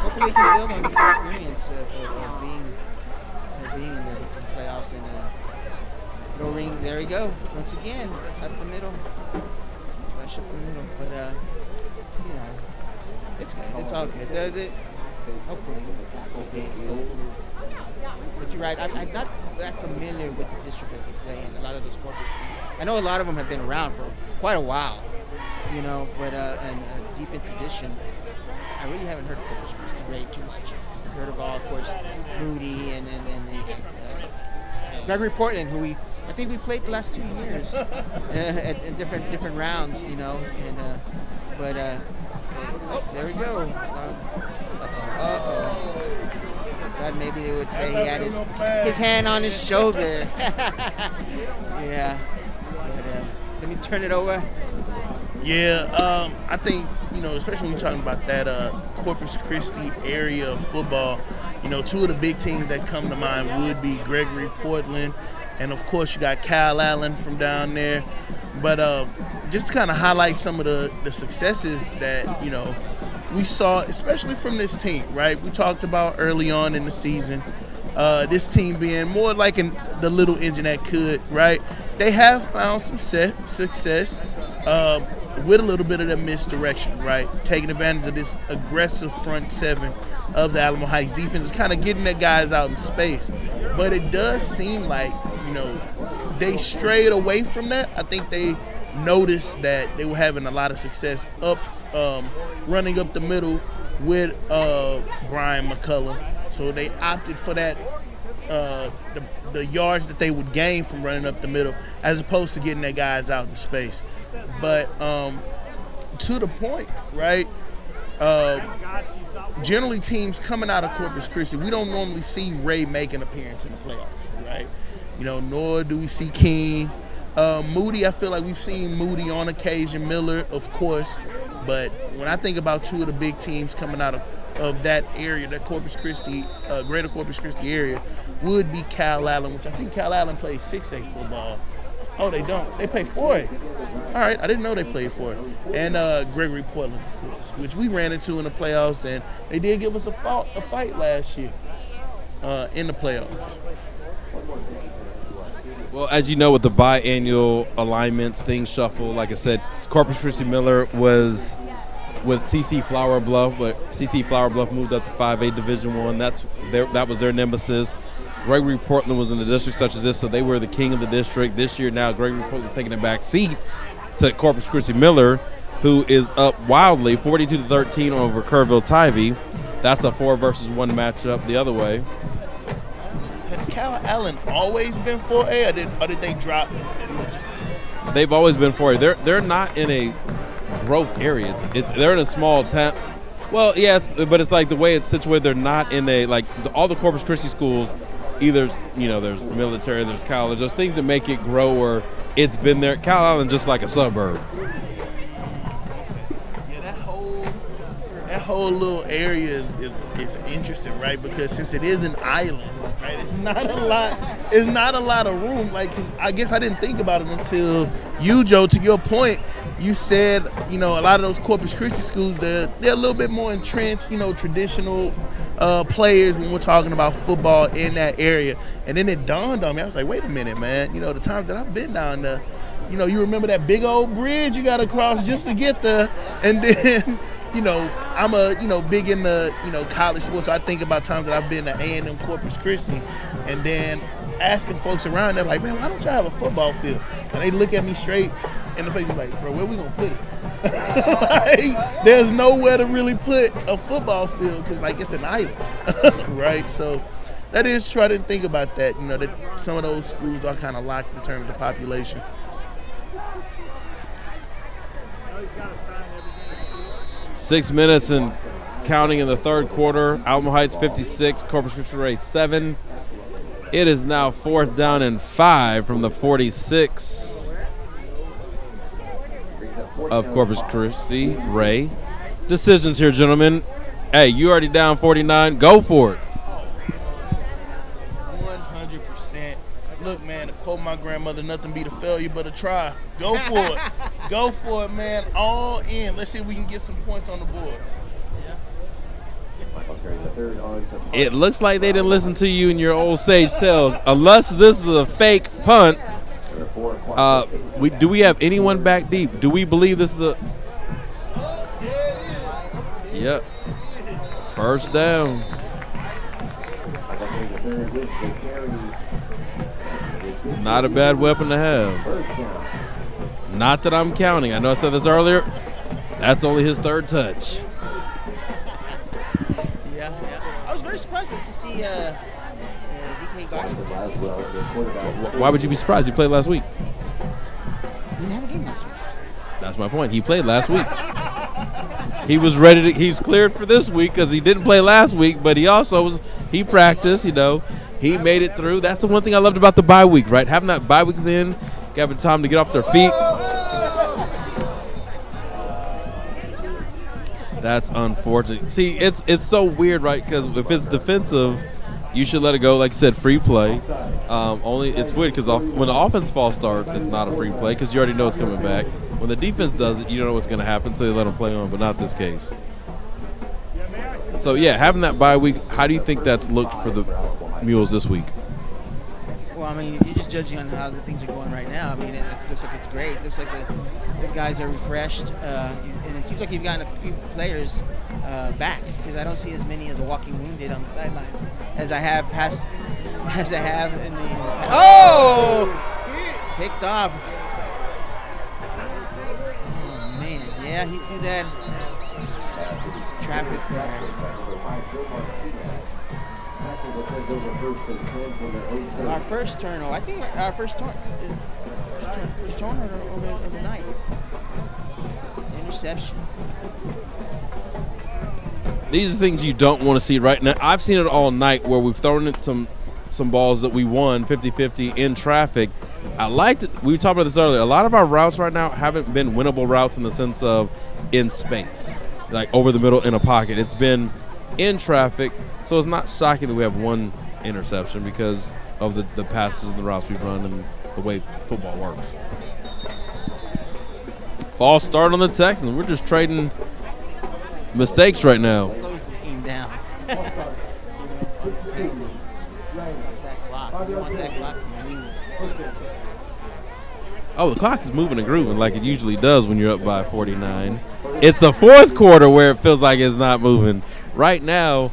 Hopefully they can build on this experience of being in the playoffs and throw ring. There we go. Once again, up the middle. Rush up the middle. But, you know, it's good. It's all good. Hopefully. But you're right. I'm not that familiar with the district that they play in. A lot of those Corpus teams. I know a lot of them have been around for quite a while, you know, but and deep in tradition. I really haven't heard of Corpus Christi Great too much. I've heard of all, of course, Moody and Gregory Portland, who I think we played the last 2 years at different rounds, you know, and but Oh, there we go. Uh-oh. I thought maybe they would say he had his hand on his shoulder. Yeah. But, let me turn it over. Yeah, I think, especially when you're talking about that Corpus Christi area of football, two of the big teams that come to mind would be Gregory Portland, and of course you got Kyle Allen from down there. But just to kind of highlight some of the successes that, we saw, especially from this team, right? We talked about early on in the season, this team being more like the little engine that could, right? They have found some success with a little bit of the misdirection, right? Taking advantage of this aggressive front seven of the Alamo Heights defense, kind of getting their guys out in space. But it does seem like, they strayed away from that. I think they noticed that they were having a lot of success running up the middle with Brian McCullum. So they opted for that, the yards that they would gain from running up the middle, as opposed to getting their guys out in space. But to the point, right, generally teams coming out of Corpus Christi, we don't normally see Ray make an appearance in the playoffs, right? Nor do we see King. Moody, I feel like we've seen Moody on occasion, Miller, of course. But when I think about two of the big teams coming out of that area, that Corpus Christi, greater Corpus Christi area, would be Cal Allen, which I think Cal Allen plays 6A football. Oh, they don't. They play 4A. All right, I didn't know they played 4A. And Gregory Portland, of course, which we ran into in the playoffs, and they did give us a fight last year in the playoffs. Well, as you know, with the biannual alignments, things shuffle. Like I said, Corpus Christi Miller was with CC Flower Bluff, but CC Flower Bluff moved up to 5A Division I. That was their nemesis. Gregory Portland was in the district such as this, so they were the king of the district. This year now, Gregory Portland taking a back seat to Corpus Christi Miller, who is up wildly, 42-13 over Kerrville Tivy. That's a 4-versus-1 matchup the other way. Has Cal Allen always been 4A, or did they drop? They've always been 4A. They're not in a growth area. They're in a small town. Well, yes, but it's like the way it's situated. They're not in all the Corpus Christi schools. Either there's military, there's college. There's things that make it grow, or it's been there. Cal Allen just like a suburb. Yeah, that whole little area is interesting, right? Because since it is an island, right, it's not a lot of room. Like, I guess I didn't think about it until you, Joe. To your point, you said a lot of those Corpus Christi schools, they're a little bit more entrenched, traditional players when we're talking about football in that area. And then it dawned on me. I was like, wait a minute, man. The times that I've been down there, you remember that big old bridge you got to cross just to get there. And then, I'm big into, college sports. So I think about times that I've been to A&M Corpus Christi, and then asking folks around, they're like, man, why don't y'all have a football field? And they look at me straight in the face and like, bro, where we going to put it? Like, there's nowhere to really put a football field because, it's an island, right? So that is, try to think about that, that some of those schools are kind of locked in terms of population. 6 minutes and counting in the third quarter. Alamo Heights 56, Corpus Christi Ray 7. It is now 4th down and 5 from the 46 of Corpus Christi Ray. Decisions here, gentlemen. Hey, you already down 49. Go for it. 100%. Look, man, to quote my grandmother, nothing beat a failure but a try. Go for it. Go for it, man. All in. Let's see if we can get some points on the board. It looks like they didn't listen to you in your old sage tale. Unless this is a fake punt. Do we have anyone back deep? Do we believe this is a... Yep. First down. Not a bad weapon to have. Not that I'm counting. I know I said this earlier. That's only his third touch. Yeah. I was very surprised to see DK Garza. Why would you be surprised? He played last week. He didn't have a game last week. That's my point. He played last week. he was ready to. He's cleared for this week because he didn't play last week, but he also he practiced. He made it through. That's the one thing I loved about the bye week, right? Having that bye week then, giving time to get off their feet. That's unfortunate. See, it's so weird, right? Because if it's defensive, you should let it go. Like you said, free play. Only it's weird because when the offense false starts, it's not a free play because you already know it's coming back. When the defense does it, you don't know what's going to happen, so you let them play on. But not this case. So yeah, having that bye week, how do you think that's looked for the Mules this week? Well, I mean, if you're just judging on how the things are going right now, I mean, it looks like it's great. It looks like the guys are refreshed, and it seems like you've gotten a few players back because I don't see as many of the walking wounded on the sidelines as I have in the. Oh, picked off. Oh man, yeah, he threw that. Just traffic there. Our first turnover. I think our first turnover of the night. Interception. These are things you don't want to see right now. I've seen it all night where we've thrown in some balls that we won 50-50 in traffic. We talked about this earlier. A lot of our routes right now haven't been winnable routes in the sense of in space, like over the middle in a pocket. It's been in traffic, so it's not shocking that we have one interception because of the passes and the routes we've run and the way football works. False start on the Texans. We're just trading mistakes right now. Close the game down. It's that clock. You want that clock to move. Oh, the clock is moving and grooving like it usually does when you're up by 49. It's the fourth quarter where it feels like it's not moving. Right now,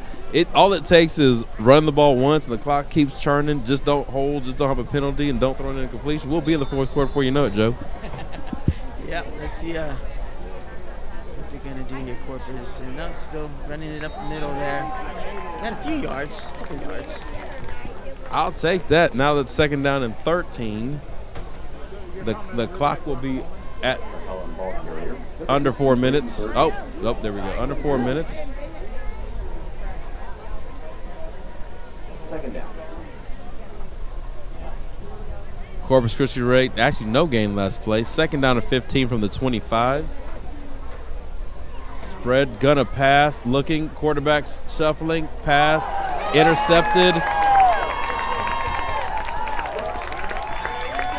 all it takes is run the ball once and the clock keeps churning. Just don't hold, just don't have a penalty, and don't throw it in a completion. We'll be in the fourth quarter before you know it, Joe. Yeah, let's see what they're going to do here, Corpus. And no, still running it up the middle there. Got a few yards, a couple yards. I'll take that. Now that's second down and 13. The clock will be at under 4 minutes. Oh, there we go. Under 4 minutes. Second down. Corpus Christi rate, actually no gain last play. Second down and 15 from the 25. Spread, gonna pass, looking, quarterbacks shuffling, pass, intercepted.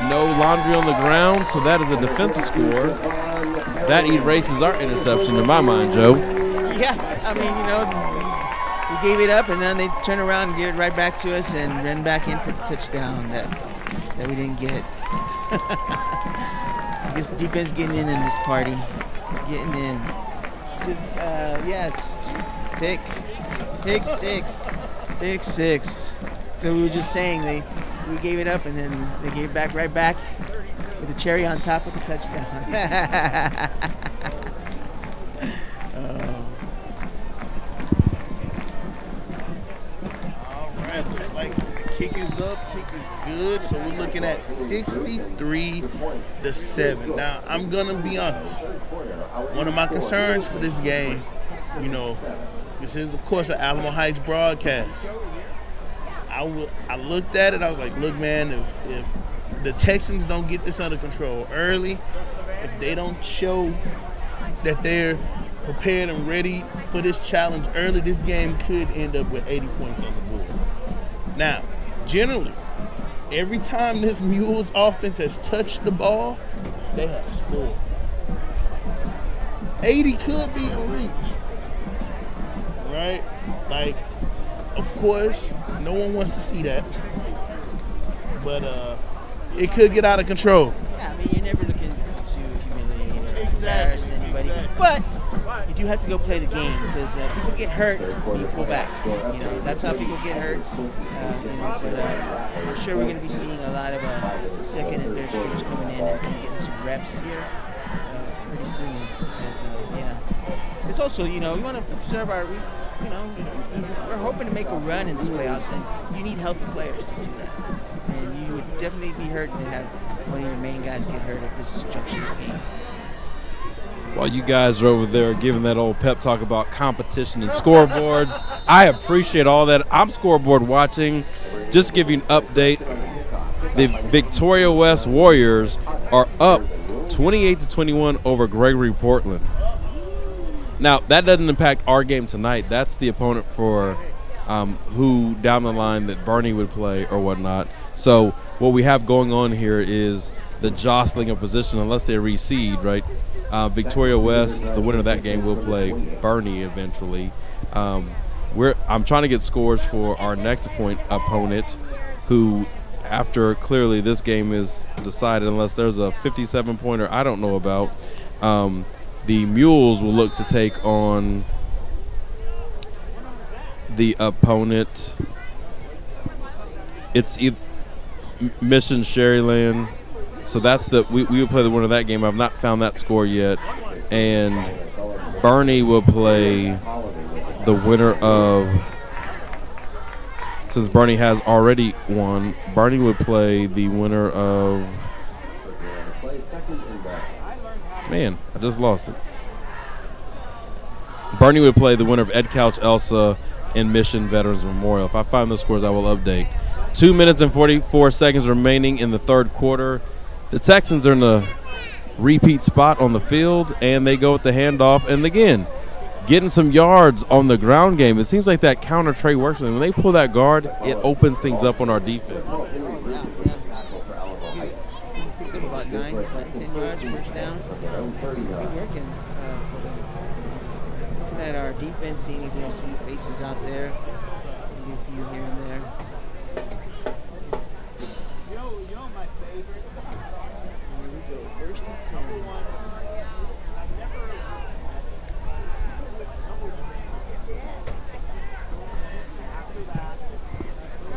No laundry on the ground, so that is a defensive score. That erases our interception in my mind, Joe. Yeah, I mean, we gave it up, and then they turn around and give it right back to us and ran back in for the touchdown that we didn't get. I guess defense getting in this party. Getting in. Just pick six. Pick six. So we were just saying we gave it up, and then they gave it right back with a cherry on top of the touchdown. All right, looks like the kick is up, kick is good. So we're looking at 63-7. Now, I'm going to be honest. One of my concerns for this game, this is, of course, an Alamo Heights broadcast. I looked at it. I was like, look, man, if the Texans don't get this under control early, if they don't show that they're prepared and ready for this challenge early, this game could end up with 80 points on the board. Now, generally, every time this Mules offense has touched the ball, they have scored. 80 could be in reach, right? Like, of course, no one wants to see that, but it could get out of control. Yeah, I mean, you're never looking to humiliate or embarrass anybody, but you do have to go play the game because people get hurt, you pull back. That's how people get hurt. But I'm sure we're going to be seeing a lot of second and third stringers coming in and getting some reps here pretty soon. It's also, we want to preserve our. We're hoping to make a run in this playoffs, and you need healthy players to do that. And you would definitely be hurt to have one of your main guys get hurt at this juncture of the game. While you guys are over there giving that old pep talk about competition and scoreboards, I appreciate all that. I'm scoreboard watching. Just to give you an update, the Victoria West Warriors are up 28-21 over Gregory Portland. Now, that doesn't impact our game tonight. That's the opponent for who down the line that Bernie would play or whatnot. So what we have going on here is the jostling of position unless they reseed, right? Victoria West, the winner of that game, will play Bernie eventually. I'm trying to get scores for our next opponent, who, after clearly this game is decided, unless there's a 57-pointer I don't know about, the Mules will look to take on the opponent. It's Mission Sherryland. So that's we will play the winner of that game. I've not found that score yet. And Bernie will play the winner of, since Bernie has already won, Bernie would play the winner of, man, I just lost it. Bernie would play the winner of Ed Couch Elsa and Mission Veterans Memorial. If I find those scores, I will update. 2 minutes and 44 seconds remaining in the third quarter. The Texans are in the repeat spot on the field, and they go with the handoff. And again, getting some yards on the ground game. It seems like that counter Trey works. And when they pull that guard, it opens things up on our defense. Picked up about 9, 10 yards, first down. Seems to be working for them. Looking at our defense, seeing if there's some faces out there. Maybe a few here and there.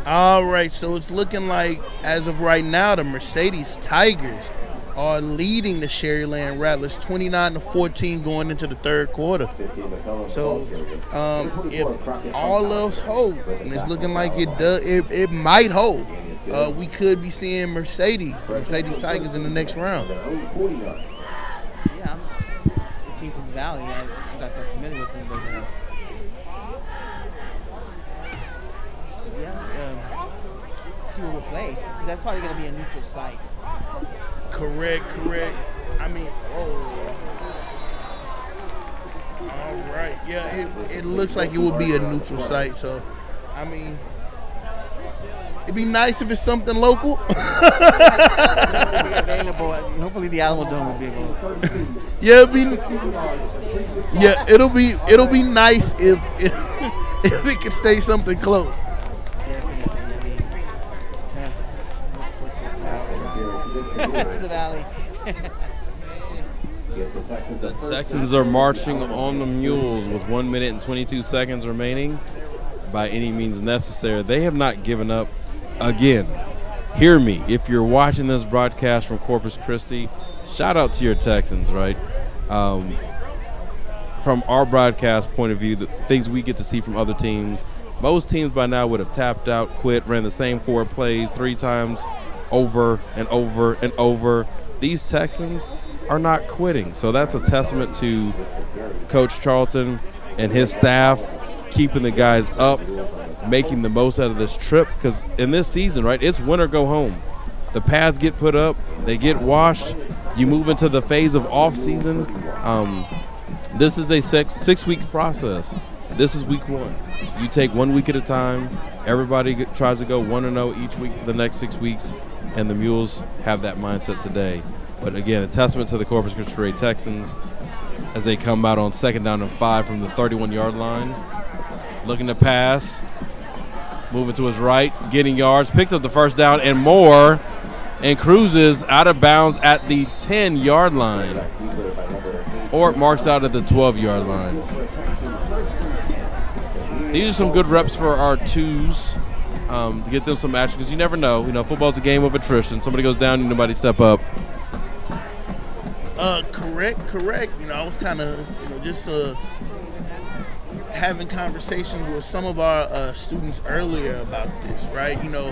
All right, so it's looking like, as of right now, the Mercedes Tigers are leading the Sherryland Rattlers 29-14 going into the third quarter. So if all else holds, and it's looking like it might hold, we could be seeing the Mercedes Tigers in the next round. Yeah, I'm a team from the Valley. I'm not that familiar with them, but see where we'll play. That's probably going to be a neutral site. Correct. I mean, all right. Yeah, it looks like it would be a neutral site. So, I mean, it'd be nice if it's something local. Available. Hopefully, the Alamo Dome will be available. Yeah, it'll be nice if it could stay something close. To the Valley. The Texans are marching on the Mules with 1 minute and 22 seconds remaining by any means necessary. They have not given up. Again, hear me. If you're watching this broadcast from Corpus Christi, shout out to your Texans, right? From our broadcast point of view, the things we get to see from other teams, most teams by now would have tapped out, quit, ran the same 4 plays 3 times over and over and over. These Texans are not quitting. So that's a testament to Coach Charlton and his staff keeping the guys up, making the most out of this trip. Because in this season, right, it's win or go home. The pads get put up, they get washed. You move into the phase of off season. This is a 6-week process. This is week 1. You take 1 week at a time. Everybody tries to go 1-0 each week for the next 6 weeks. And the Mules have that mindset today. But again, a testament to the Corpus Christi Texans as they come out on 2nd down and 5 from the 31-yard line. Looking to pass, moving to his right, getting yards, picks up the first down and more, and cruises out of bounds at the 10-yard line. Or it marks out at the 12-yard line. These are some good reps for our twos. To get them some action, because you never know. You know, football's a game of attrition. Somebody goes down and nobody step up. Correct. You know, I was kind of, just having conversations with some of our students earlier about this, right? You know,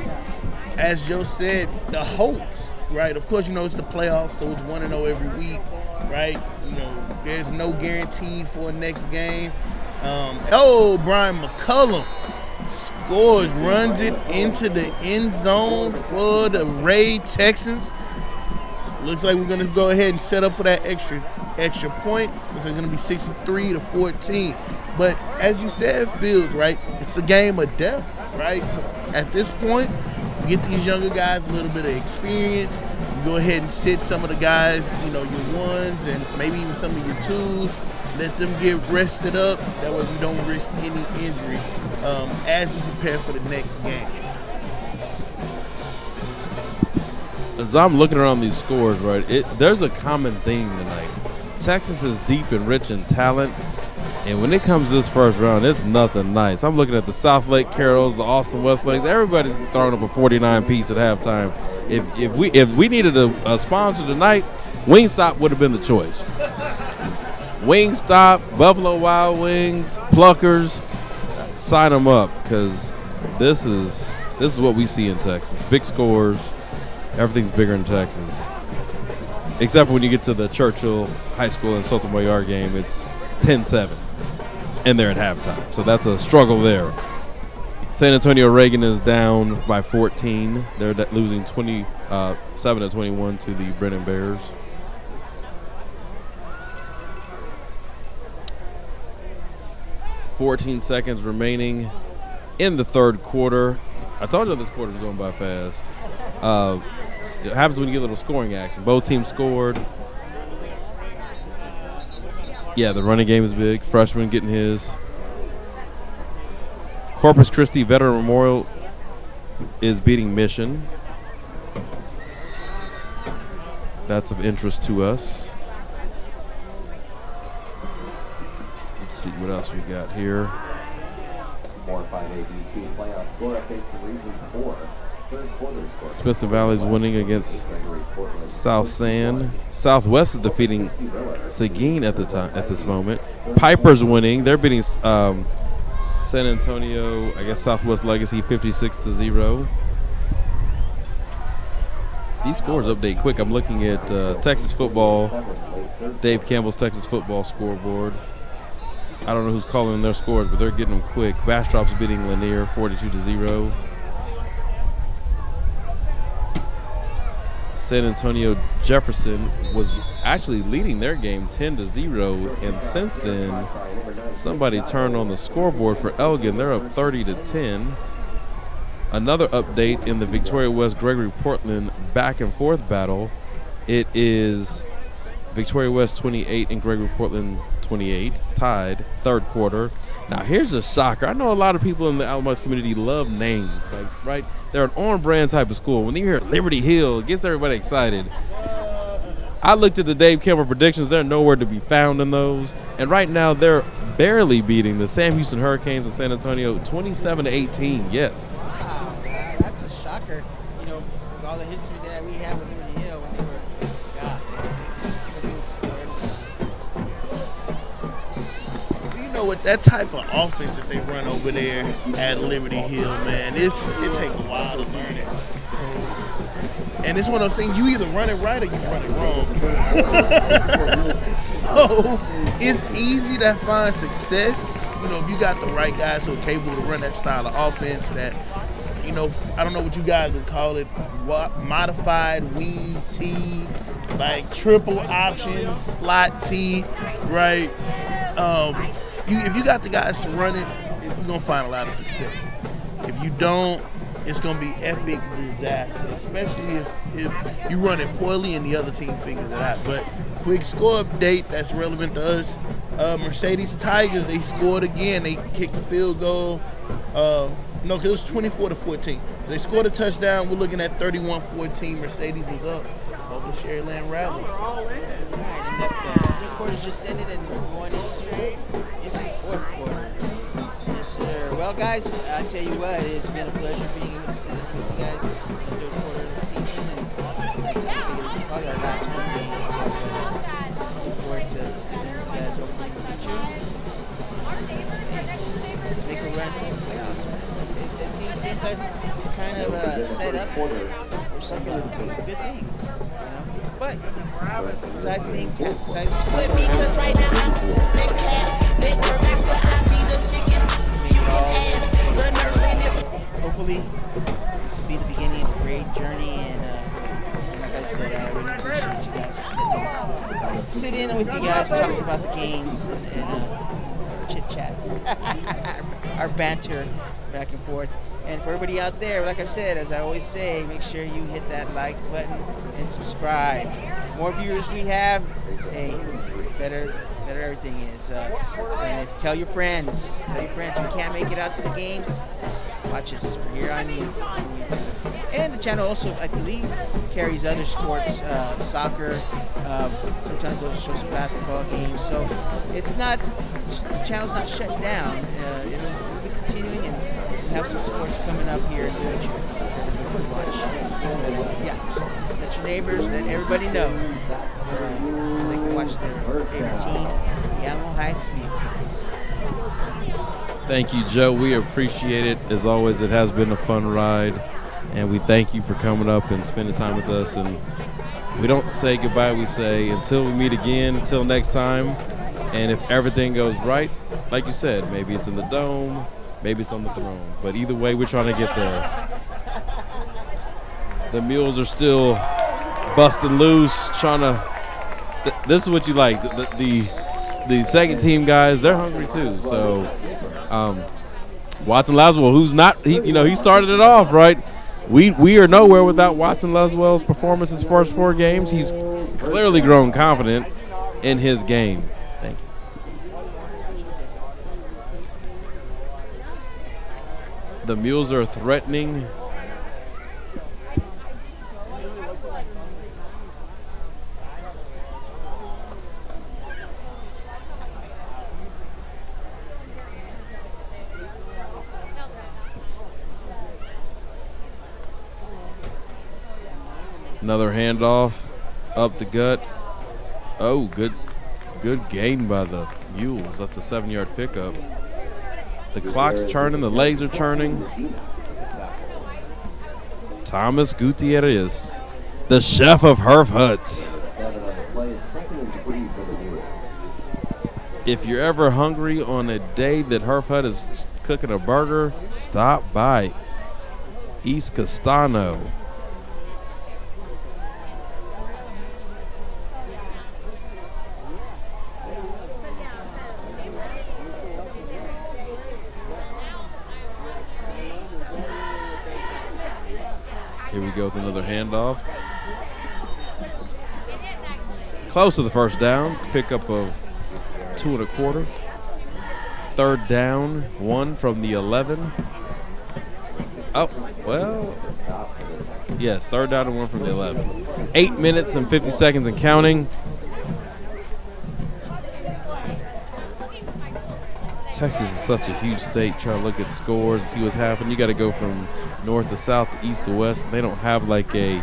as Joe said, the hopes, right? Of course, it's the playoffs, so it's 1-0 every week, right? There's no guarantee for a next game. Brian McCullum scores, runs it into the end zone for the Raid Texans. Looks like we're going to go ahead and set up for that extra point. Looks like it's going to be 63-14. But as you said, Fields, right, it's a game of depth, right? So at this point, you get these younger guys a little bit of experience. You go ahead and sit some of the guys, your ones and maybe even some of your twos. Let them get rested up. That way we don't risk any injury as we prepare for the next game. As I'm looking around these scores, right, there's a common theme tonight. Texas is deep and rich in talent, and when it comes to this first round, it's nothing nice. I'm looking at the South Lake Carrolls, the Austin Westlakes. Everybody's throwing up a 49-piece at halftime. If we needed a sponsor tonight, Wingstop would have been the choice. Wingstop, Buffalo Wild Wings, Pluckers, sign them up, because this is what we see in Texas. Big scores. Everything's bigger in Texas. Except for when you get to the Churchill High School and Sotomayor game, it's 10-7. And they're at halftime. So that's a struggle there. San Antonio Reagan is down by 14. They're losing 27-21 to the Brennan Bears. $14 seconds remaining in the third quarter. I told you this quarter was going by fast. It happens when you get a little scoring action. Both teams scored. Yeah, the running game is big. Freshman getting his. Corpus Christi Veteran Memorial is beating Mission. That's of interest to us. Let's see what else we got here. 4-5 AB2 playoff score updates from Region 4. Third quarter score. Smithson Valley is winning against South San. Southwest is defeating Seguin at this moment. Piper's winning. They're beating San Antonio, I guess Southwest Legacy 56-0. These scores update quick. I'm looking at Texas football, Dave Campbell's Texas football scoreboard. I don't know who's calling their scores, but they're getting them quick. Bastrop's beating Lanier 42-0. San Antonio Jefferson was actually leading their game 10-0, and since then, somebody turned on the scoreboard for Elgin. They're up 30-10. Another update in the Victoria West Gregory Portland back and forth battle. It is Victoria West 28 and Gregory Portland 28, tied, third quarter. Now here's a shocker. I know a lot of people in the Alamo community love names, right? They're an on-brand type of school. When you hear Liberty Hill, it gets everybody excited. I looked at the Dave Campbell predictions. They're nowhere to be found in those. And right now they're barely beating the Sam Houston Hurricanes in San Antonio 27-18. Yes. Wow, that's a shocker. With all the history that we have with Liberty Hill when they were, with that type of offense that they run over there at Liberty Hill, man, it takes a while to learn it. And it's one of those things, you either run it right or you run it wrong. So it's easy to find success, if you got the right guys who are capable to run that style of offense that, I don't know what you guys would call it, modified wing T, like triple option, slot T, right? If you got the guys to run it, you're going to find a lot of success. If you don't, it's going to be epic disaster, especially if you run it poorly and the other team figures it out. But quick score update that's relevant to us. Mercedes Tigers, they scored again. They kicked the field goal. Because it was 24-14. They scored a touchdown. We're looking at 31-14. Mercedes is up over the Sherryland Rallies. All right, and the quarter's just ended, and we're going into the fourth quarter. Yes, sir. Well, guys, I tell you what, it's been a pleasure being able to sit in with you guys in the third quarter of the season, and I think it's probably our last one game. So looking forward to sitting with you guys over in the future. Let's make a run for these playoffs, man. It seems like kind of set up for some good things, But besides being besides hopefully this will be the beginning of a great journey, and like I said, I really appreciate you guys. Sit in with you guys, talking about the games and chit chats, our banter back and forth. And for everybody out there, like I said, as I always say, make sure you hit that like button and subscribe. More viewers we have, hey, better everything is. And tell your friends who can't make it out to the games, watch us. We're here on YouTube. And the channel also, I believe, carries other sports, soccer. Sometimes they'll show some basketball games. So it's not, the channel's not shut down. It'll be continuing, and we have some sports coming up here in the future to watch. Yeah, just let your neighbors, let everybody know, so they can watch their favorite team, the Alamo Heights Mules. Thank you, Joe. We appreciate it. As always, it has been a fun ride, and we thank you for coming up and spending time with us. And we don't say goodbye, we say until we meet again, until next time. And if everything goes right, like you said, maybe it's in the dome, maybe it's on the throne. But either way, we're trying to get there. The Mules are still busting loose, trying to. This is what you like. The second team guys, they're hungry too. So Watson Laswell, who's not, he started it off right. We are nowhere without Watson Laswell's performance his first 4 games. He's clearly grown confident in his game. Thank you. The Mules are threatening. Another handoff up the gut. Oh, good gain by the Mules. That's a 7-yard pickup. The clock's churning, the legs are churning. Thomas Gutierrez, the chef of Herf Hut. If you're ever hungry on a day that Herf Hut is cooking a burger, stop by East Castano. Here we go with another handoff. Close to the first down. Pickup of 2 1/4. Third down, 1 from the 11. Oh, well, yes, third down and 1 from the 11. 8 minutes and 50 seconds and counting. Texas is such a huge state. Trying to look at scores and see what's happening. You got to go from north to south to east to west. They don't have like a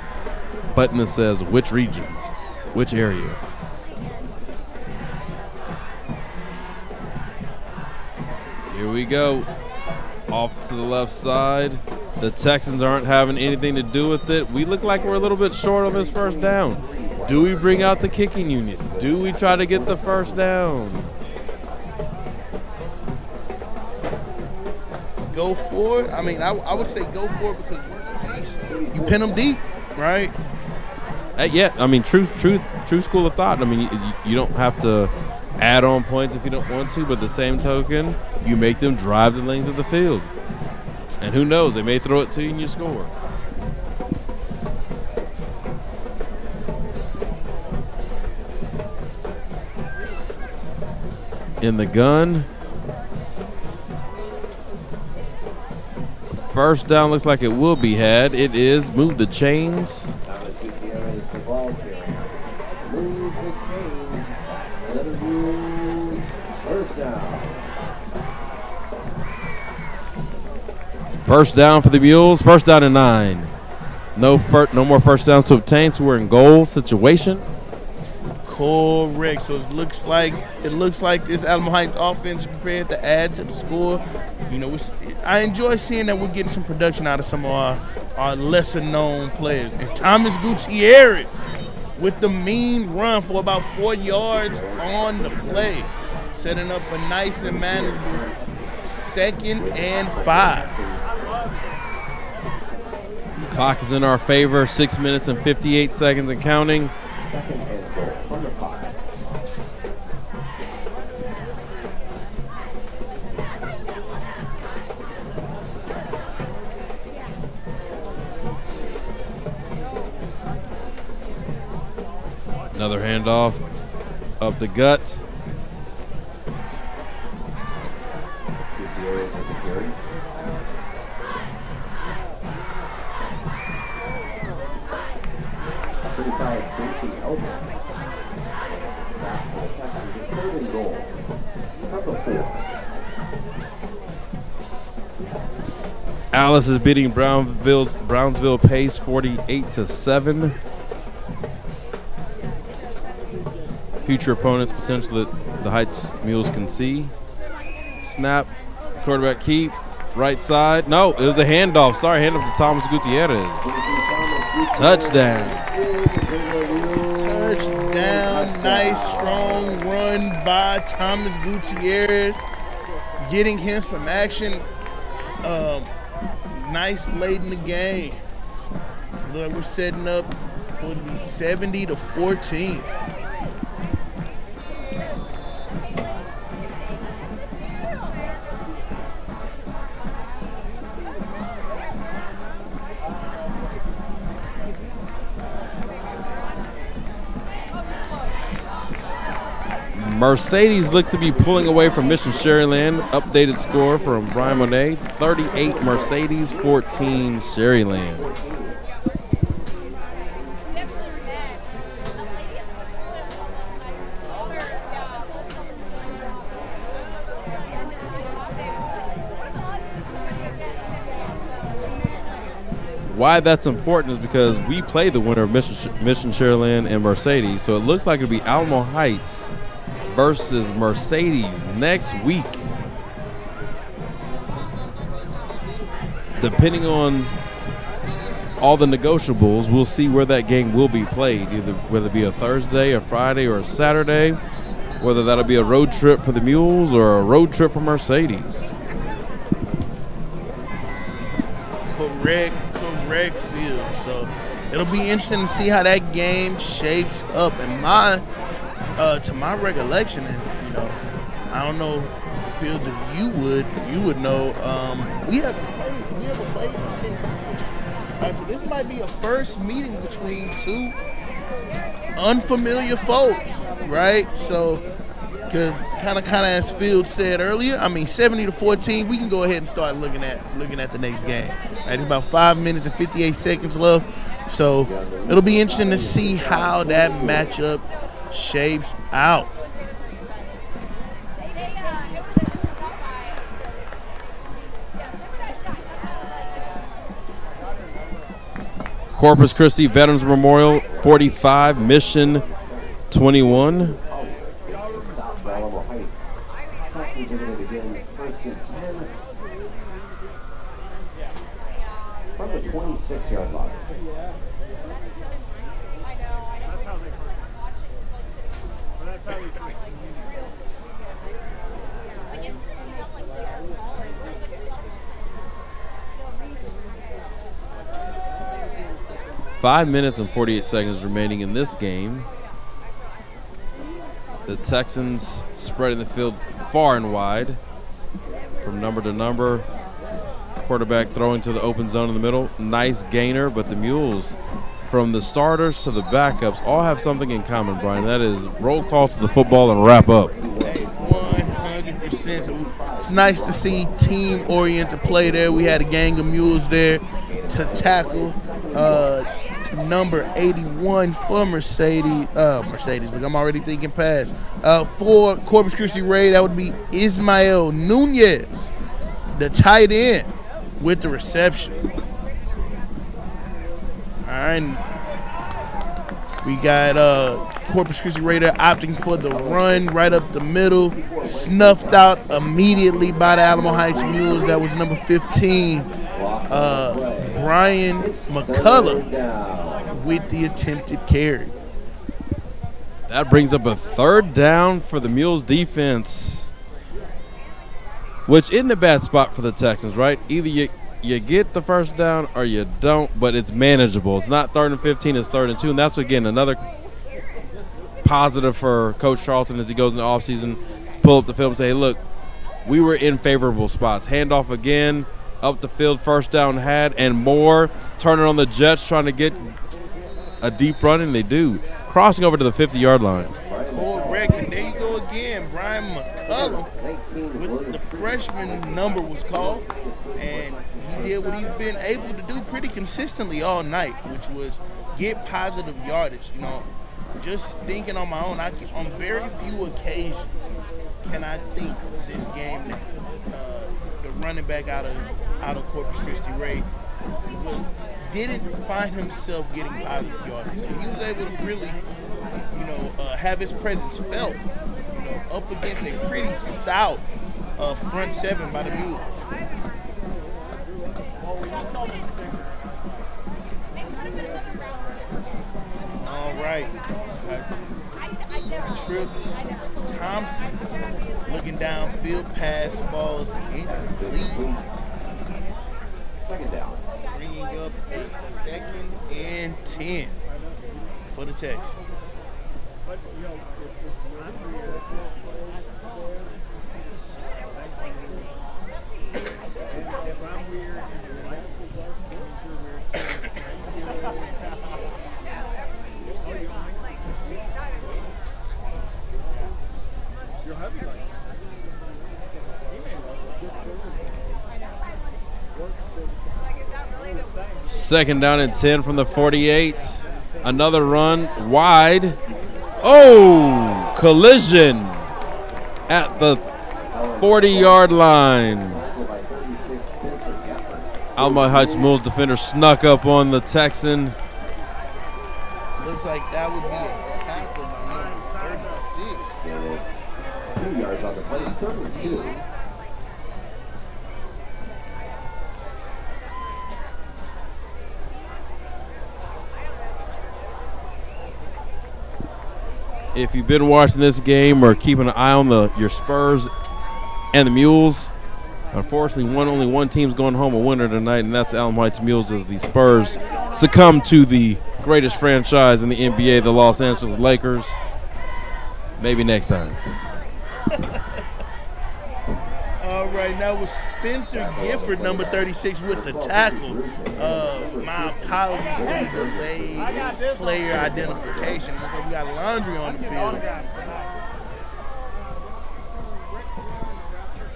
button that says which region, which area. Here we go. Off to the left side. The Texans aren't having anything to do with it. We look like we're a little bit short on this first down. Do we bring out the kicking unit? Do we try to get the first down? Go for it. I mean, I would say go for it because worst case, you pin them deep, right? Yeah, I mean, true school of thought. I mean, you don't have to add on points if you don't want to, but the same token, you make them drive the length of the field. And who knows, they may throw it to you and you score. In the gun. First down looks like it will be had. It is. Move the chains. Thomas Gutierrez, the ball carrier. Move the chains. Let it use. First down. First down for the Mules. First down and 9. No more first downs to obtain, so we're in goal situation. Correct. So it looks like this Alamo Heights offense is prepared to add to the score. You know, I enjoy seeing that we're getting some production out of some of our lesser known players. And Thomas Gutierrez, with the mean run for about 4 yards on the play, setting up a nice and manageable 2nd and 5. Clock is in our favor. 6 minutes and 58 seconds and counting. Second and goal from the pocket. Another handoff up the gut. Gutierrez with the carry. Jason Elder. That's the stop for the Texans. It's 3rd and goal. Number 4. Alice is beating Brownsville pace 48-7. Future opponents potential that the Heights Mules can see. Snap, quarterback keep, right side. No, it was a handoff. Sorry, handoff to Thomas Gutierrez. Touchdown. Touchdown. Nice, strong run by Thomas Gutierrez. Getting him some action. Nice late in the game. Look like we're setting up for it to be 70-14. Mercedes looks to be pulling away from Mission Sherryland. Updated score from Brian Monet, 38 Mercedes, 14 Sherryland. Why that's important is because we play the winner of Mission Sherryland and Mercedes, so it looks like it'll be Alamo Heights versus Mercedes next week. Depending on all the negotiables, we'll see where that game will be played, either whether it be a Thursday, a Friday, or a Saturday, whether that'll be a road trip for the Mules or a road trip for Mercedes. Correct field. So it'll be interesting to see how that game shapes up. And to my recollection, and I don't know, Field, if you would know, we haven't played this game. Right, so this might be a first meeting between two unfamiliar folks, right? So, because kind of as Field said earlier, 70-14, we can go ahead and start looking at the next game. Right, it's about 5 minutes and 58 seconds left, so it'll be interesting to see how that matchup shapes out. Corpus Christi Veterans Memorial 45, Mission 21. Stop for Alamo Heights. Texans are going to begin 1st and 10 from the 26-yard line. That's how we 5 minutes and 48 seconds remaining in this game. The Texans spreading the field far and wide from number to number. Quarterback throwing to the open zone in the middle. Nice gainer, but the Mules, from the starters to the backups, all have something in common, Brian. That is roll call to the football and wrap up. 100%. So it's nice to see team-oriented play there. We had a gang of Mules there to tackle. Number 81 for Mercedes. Look, I'm already thinking past. For Corpus Christi Ray, that would be Ismael Nunez, the tight end, with the reception. All right. We got Corpus Christi Raider opting for the run right up the middle. Snuffed out immediately by the Alamo Heights Mules. That was number 15. Brian McCullough with the attempted carry. That brings up a 3rd down for the Mules defense, which isn't a bad spot for the Texans, right? Either you get the 1st down or you don't, but it's manageable. It's not 3rd and 15, it's 3rd and 2, and that's, again, another positive for Coach Charlton as he goes in the offseason, pull up the film and say, hey, look, we were in favorable spots. Handoff again, up the field, 1st down had, and more. Turning on the Jets, trying to get a deep run, and they do. Crossing over to the 50-yard line. Correct, and there you go again. Brian McCullum with the freshman number was called, and he did what he's been able to do pretty consistently all night, which was get positive yardage. You know, just thinking on my own, on very few occasions can I think this game that the running back out of Corpus Christi Ray didn't find himself getting positive yardage. So he was able to really, have his presence felt, up against a pretty stout front 7 by the Mules. All right. Trip Thompson looking downfield, pass falls incomplete. 2nd down. Bringing up a 2nd and 10 for the Texans. Second down and 10 from the 48. Another run wide. Oh, collision at the 40-yard line. Alamo Heights Mules defender snuck up on the Texan. Looks like that would be a tackle by number 36. 2 yards on the play. It's 3rd and 2. If you've been watching this game or keeping an eye on your Spurs and the Mules, unfortunately, only one team's going home a winner tonight, and that's the Alamo Heights Mules as the Spurs succumb to the greatest franchise in the NBA, the Los Angeles Lakers. Maybe next time. All right, now with Spencer Gifford, number 36, with the tackle. My apologies for the delayed player identification because we got laundry on the field.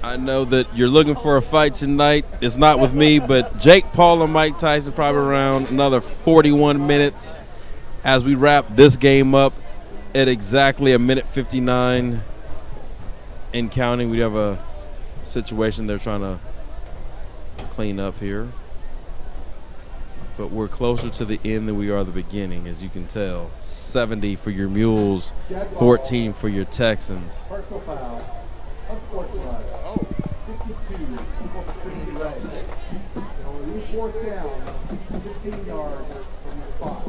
I know that you're looking for a fight tonight. It's not with me, but Jake Paul and Mike Tyson probably around another 41 minutes as we wrap this game up at exactly 1:59 and counting. We have a situation they're trying to clean up here. But we're closer to the end than we are the beginning, as you can tell. 70 for your Mules, 14 for your Texans. Personal foul. Unfortunate. 52. Only 4th down. 15 yards from the spot.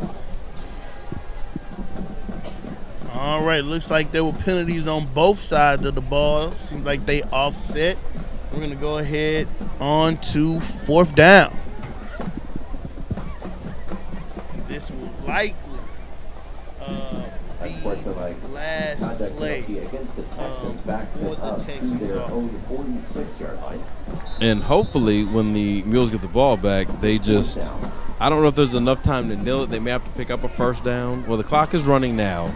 All right, looks like there were penalties on both sides of the ball. Seems like they offset. We're going to go ahead on to 4th down. This will likely be the last play against the Texans backs them for the up to Texans their own offense. 46-yard line. And hopefully when the Mules get the ball back, they just – I don't know if there's enough time to nail it. They may have to pick up a 1st down. Well, the clock is running now.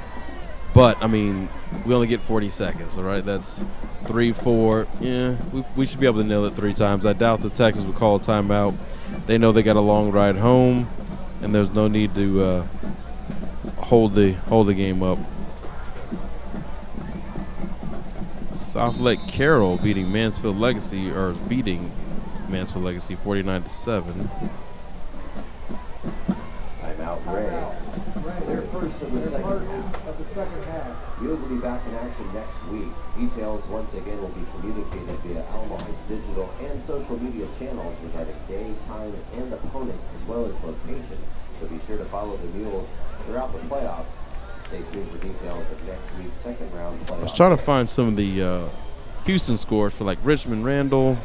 But, I mean, we only get 40 seconds, all right? That's 3, 4. Yeah, we should be able to nail it 3 times. I doubt the Texans would call a timeout. They know they got a long ride home, and there's no need to hold the game up. South Lake Carroll beating Mansfield Legacy 49-7. Timeout, Ray. They're first of the second half. Mules will be back in action next week. Details once again will be communicated via Alamo Heights digital and social media channels regarding day, time, and opponent, as well as location. So be sure to follow the Mules throughout the playoffs. Stay tuned for details of next week's second round playoff. I was trying to find some of the Houston scores for like Richmond, Randall.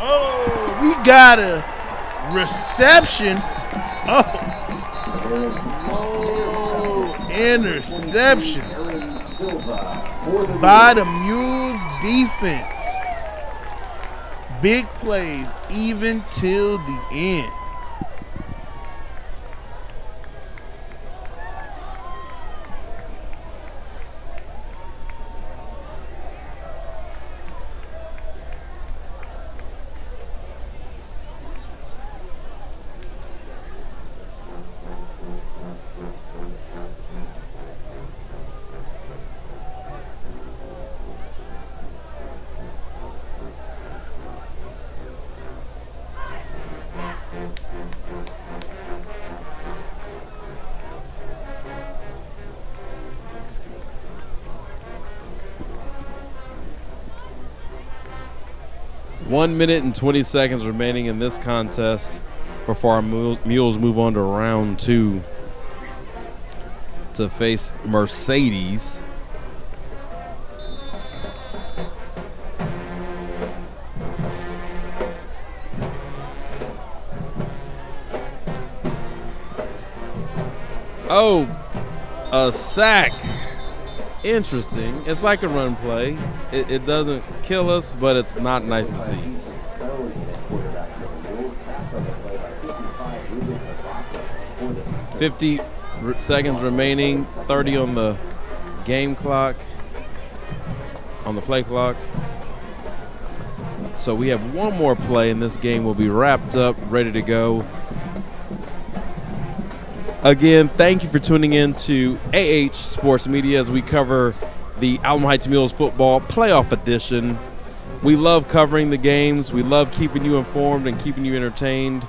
Oh, we got a reception. Oh, interception by the Mules defense. Big plays even till the end. One minute and 20 seconds remaining in this contest before our Mules move on to round 2 to face Mercedes. Oh, a sack. Interesting. It's like a run play. It doesn't kill us, but it's not nice to see. 50 seconds remaining, 30 on the game clock, on the play clock. So we have one more play, and this game will be wrapped up, ready to go. Again, thank you for tuning in to AH Sports Media as we cover the Alamo Heights Mules football playoff edition. We love covering the games. We love keeping you informed and keeping you entertained.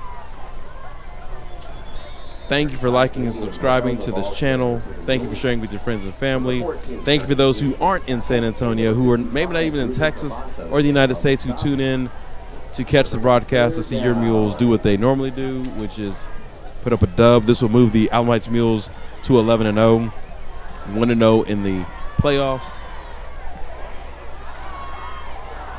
Thank you for liking and subscribing to this channel. Thank you for sharing with your friends and family. Thank you for those who aren't in San Antonio, who are maybe not even in Texas or the United States, who tune in to catch the broadcast to see your Mules do what they normally do, which is put up a dub. This will move the Alamo Heights Mules to 11-0, 1-0 in the playoffs.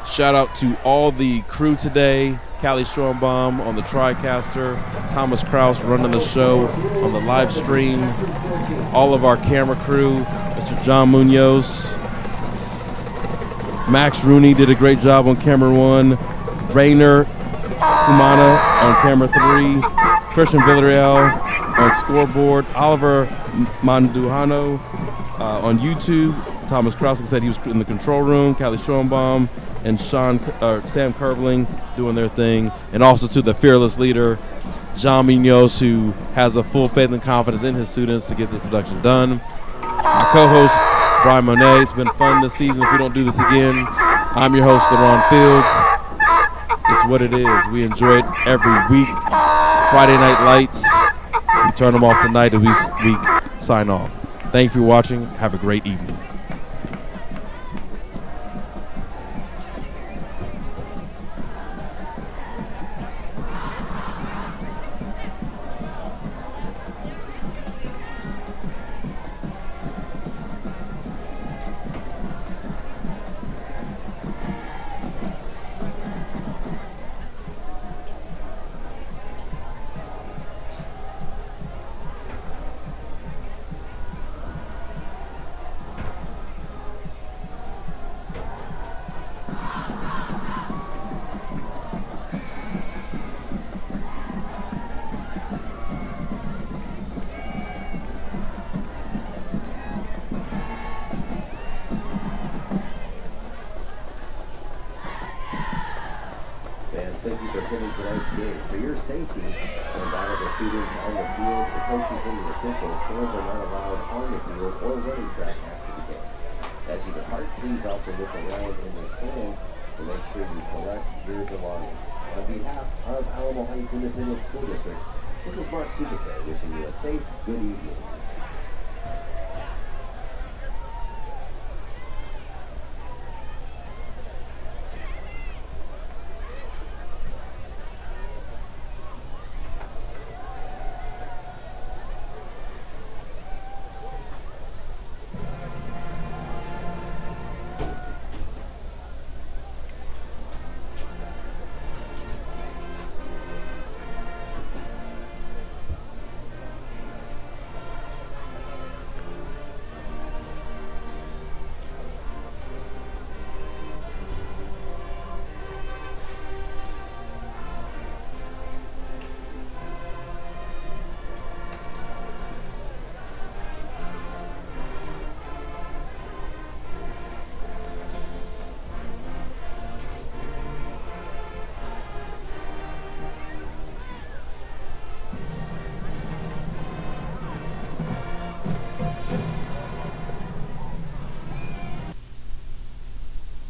Shout out to all the crew today. Callie Schronbaum on the TriCaster, Thomas Kraus running the show on the live stream, all of our camera crew, Mr. John Munoz, Max Rooney did a great job on camera 1, Rainer Humana on camera 3, Christian Villarreal on scoreboard, Oliver Manduhano on YouTube, Thomas Kraus, like I said, he was in the control room, Callie Schronbaum and Sam Kerbling doing their thing, and also to the fearless leader, John Munoz, who has a full faith and confidence in his students to get this production done. My co-host, Brian Monet. It's been fun this season. If we don't do this again, I'm your host, LaRhon Fields. It's what it is. We enjoy it every week. Friday Night Lights. We turn them off tonight and we sign off. Thank you for watching. Have a great evening. tonight's game. For your safety, and that of the students on the field, the coaches and the officials, fans are not allowed on the field or running track after the game. As you depart, please also look around in the stands to make sure you collect your belongings. On behalf of Alamo Heights Independent School District, this is Mark Supase wishing you a safe, good evening.